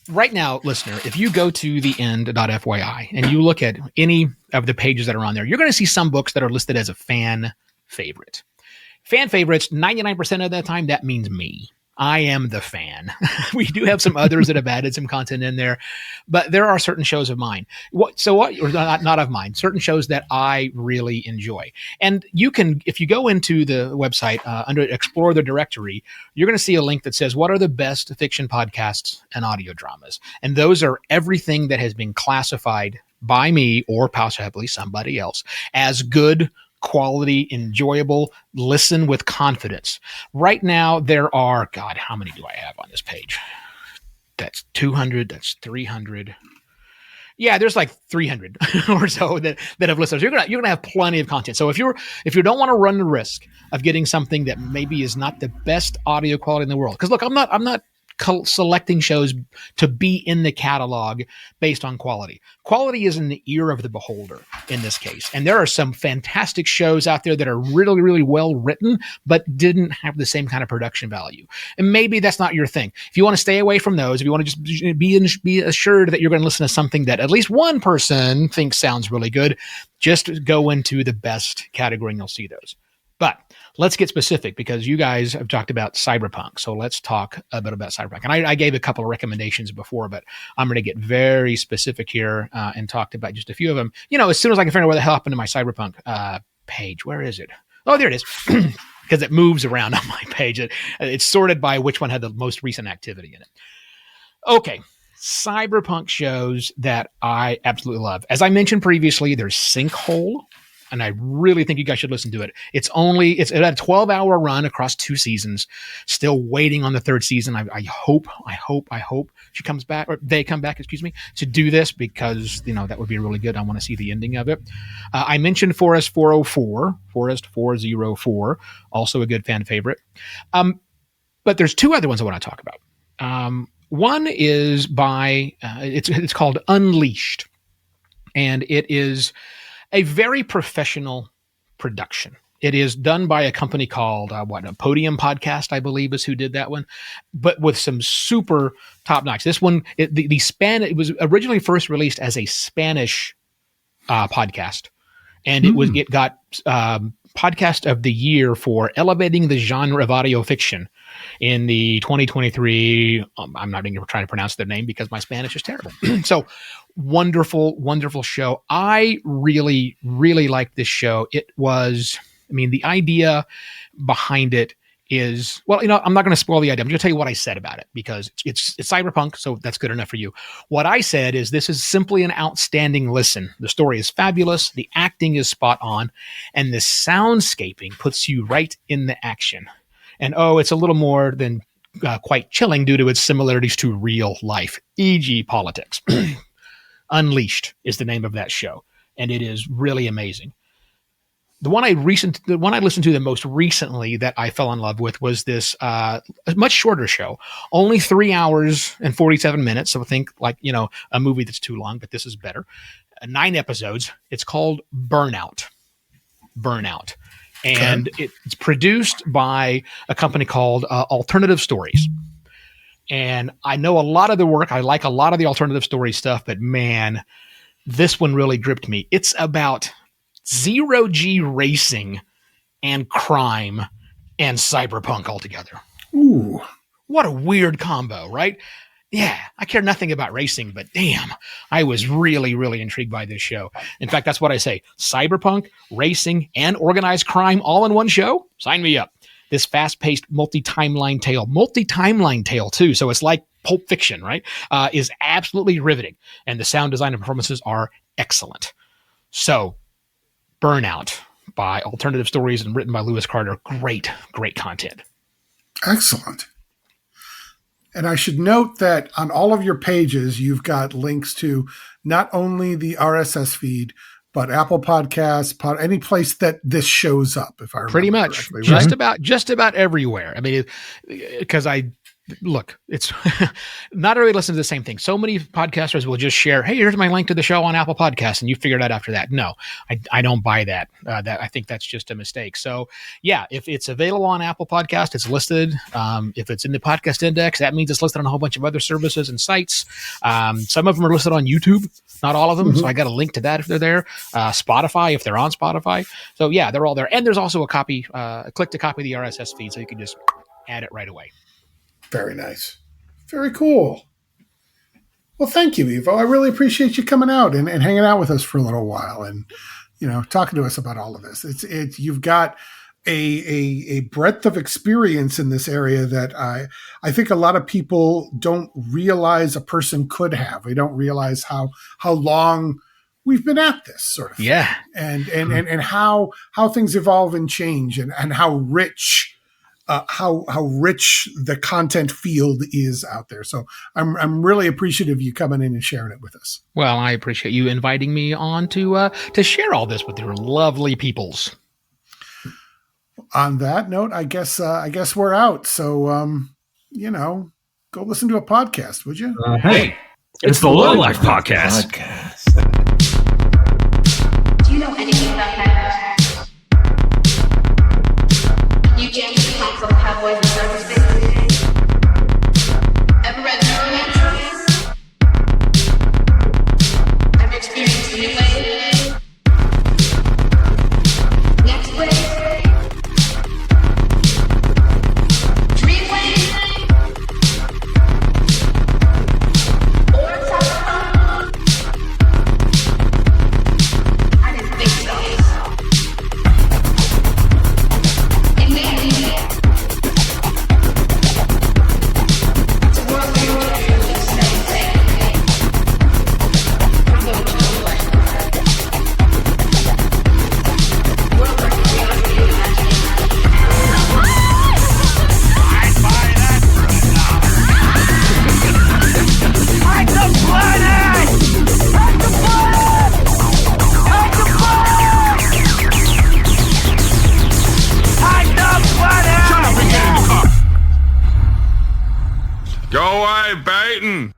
Speaker 4: right now, listener, if you go to the end.fyi and you look at any of the pages that are on there, you're going to see some books that are listed as a fan favorite. Fan favorites, 99% of the time, that means me. I am the fan. We do have some others that have added some content in there, but there are certain shows of mine. Or not of mine, certain shows that I really enjoy. And you can, if you go into the website under Explore the Directory, you're going to see a link that says, what are the best fiction podcasts and audio dramas? And those are everything that has been classified by me or possibly somebody else as good, quality, enjoyable, listen with confidence. Right now, there are, God, how many do I have on this page? That's 200, that's 300. Yeah, there's like 300 or so that have listeners. You're gonna have plenty of content. So if you don't want to run the risk of getting something that maybe is not the best audio quality in the world, because look, I'm not selecting shows to be in the catalog based on quality. Quality is in the ear of the beholder in this case. And there are some fantastic shows out there that are really, really well written, but didn't have the same kind of production value. And maybe that's not your thing. If you want to stay away from those, if you want to just be assured that you're going to listen to something that at least one person thinks sounds really good, just go into the best category and you'll see those. But let's get specific, because you guys have talked about cyberpunk. So let's talk a bit about cyberpunk. And I gave a couple of recommendations before, but I'm going to get very specific here and talked about just a few of them. As soon as I can figure out where the hell happened to my cyberpunk page, where is it? Oh, there it is. Because it moves around on my page. It's sorted by which one had the most recent activity in it. Okay. Cyberpunk shows that I absolutely love. As I mentioned previously, there's Sinkhole. And I really think you guys should listen to it. It's a 12-hour run across 2 seasons. Still waiting on the 3rd season. I hope she comes back, or they come back, to do this, because that would be really good. I want to see the ending of it. I mentioned Forest 404, also a good fan favorite. But there's 2 other ones I want to talk about. One is by it's called Unleashed, and it is a very professional production. It is done by a company called a Podium Podcast, I believe, is who did that one, but with some super top notch. This one, it was originally first released as a Spanish podcast, and it got podcast of the year for elevating the genre of audio fiction in the 2023. I'm not even trying to pronounce their name because my Spanish is terrible. So wonderful show. I really, really like this show. It was, the idea behind it is, I'm not going to spoil the idea. I'm going to tell you what I said about it, because it's cyberpunk, so that's good enough for you. What I said is, this is simply an outstanding listen. The story is fabulous, the acting is spot on, and the soundscaping puts you right in the action. And it's a little more than quite chilling due to its similarities to real life, e.g. politics. Unleashed is the name of that show, and it is really amazing. The one I listened to the most recently that I fell in love with was this a much shorter show, only 3 hours and 47 minutes. So think like, a movie that's too long, but this is better. 9 episodes. It's called Burnout. And it's produced by a company called Alternative Stories. And I know a lot of the work. I like a lot of the alternative story stuff, but man, this one really gripped me. It's about zero-G racing and crime and cyberpunk altogether.
Speaker 2: Ooh.
Speaker 4: What a weird combo, right? Yeah, I care nothing about racing, but damn, I was really, really intrigued by this show. In fact, that's what I say. Cyberpunk, racing, and organized crime all in one show? Sign me up. This fast-paced multi-timeline tale too, so it's like Pulp Fiction, right? Is absolutely riveting, and the sound design and performances are excellent. So, Burnout by Alternative Stories and written by Lewis Carter. Great content.
Speaker 2: Excellent. And I should note that on all of your pages, you've got links to not only the RSS feed, but Apple Podcasts, any place that this shows up, if I remember
Speaker 4: pretty much,
Speaker 2: right?
Speaker 4: just about everywhere. I mean, because it's not everybody listens to the same thing. So many podcasters will just share, hey, here's my link to the show on Apple Podcasts, and you figure it out after that. No, I don't buy that. I think that's just a mistake. So yeah, if it's available on Apple Podcast, it's listed. If it's in the podcast index, that means it's listed on a whole bunch of other services and sites. Some of them are listed on YouTube, not all of them. Mm-hmm. So I got a link to that if they're there. Spotify, if they're on Spotify. So yeah, they're all there. And there's also a click to copy the RSS feed, so you can just add it right away.
Speaker 2: Very nice. Very cool. Well, thank you, Evo. I really appreciate you coming out and hanging out with us for a little while and, talking to us about all of this. You've got a breadth of experience in this area that I think a lot of people don't realize a person could have. They don't realize how long we've been at this sort of thing.
Speaker 4: Yeah.
Speaker 2: And how things evolve and change and how rich the content field is out there. So I'm really appreciative of you coming in and sharing it with us.
Speaker 4: Well, I appreciate you inviting me on to share all this with your lovely peoples.
Speaker 2: On that note, I guess we're out. So, go listen to a podcast, would you?
Speaker 5: Hey, it's the Low Life Podcast.
Speaker 6: Do you know anything about nightmares? You James talks of cowboys and cyberspace. Ever read Neuromancer? Ever experienced the new wave? Next wave? Dream wave? Or cyberpunk? I didn't think so.
Speaker 7: Go away, Baton!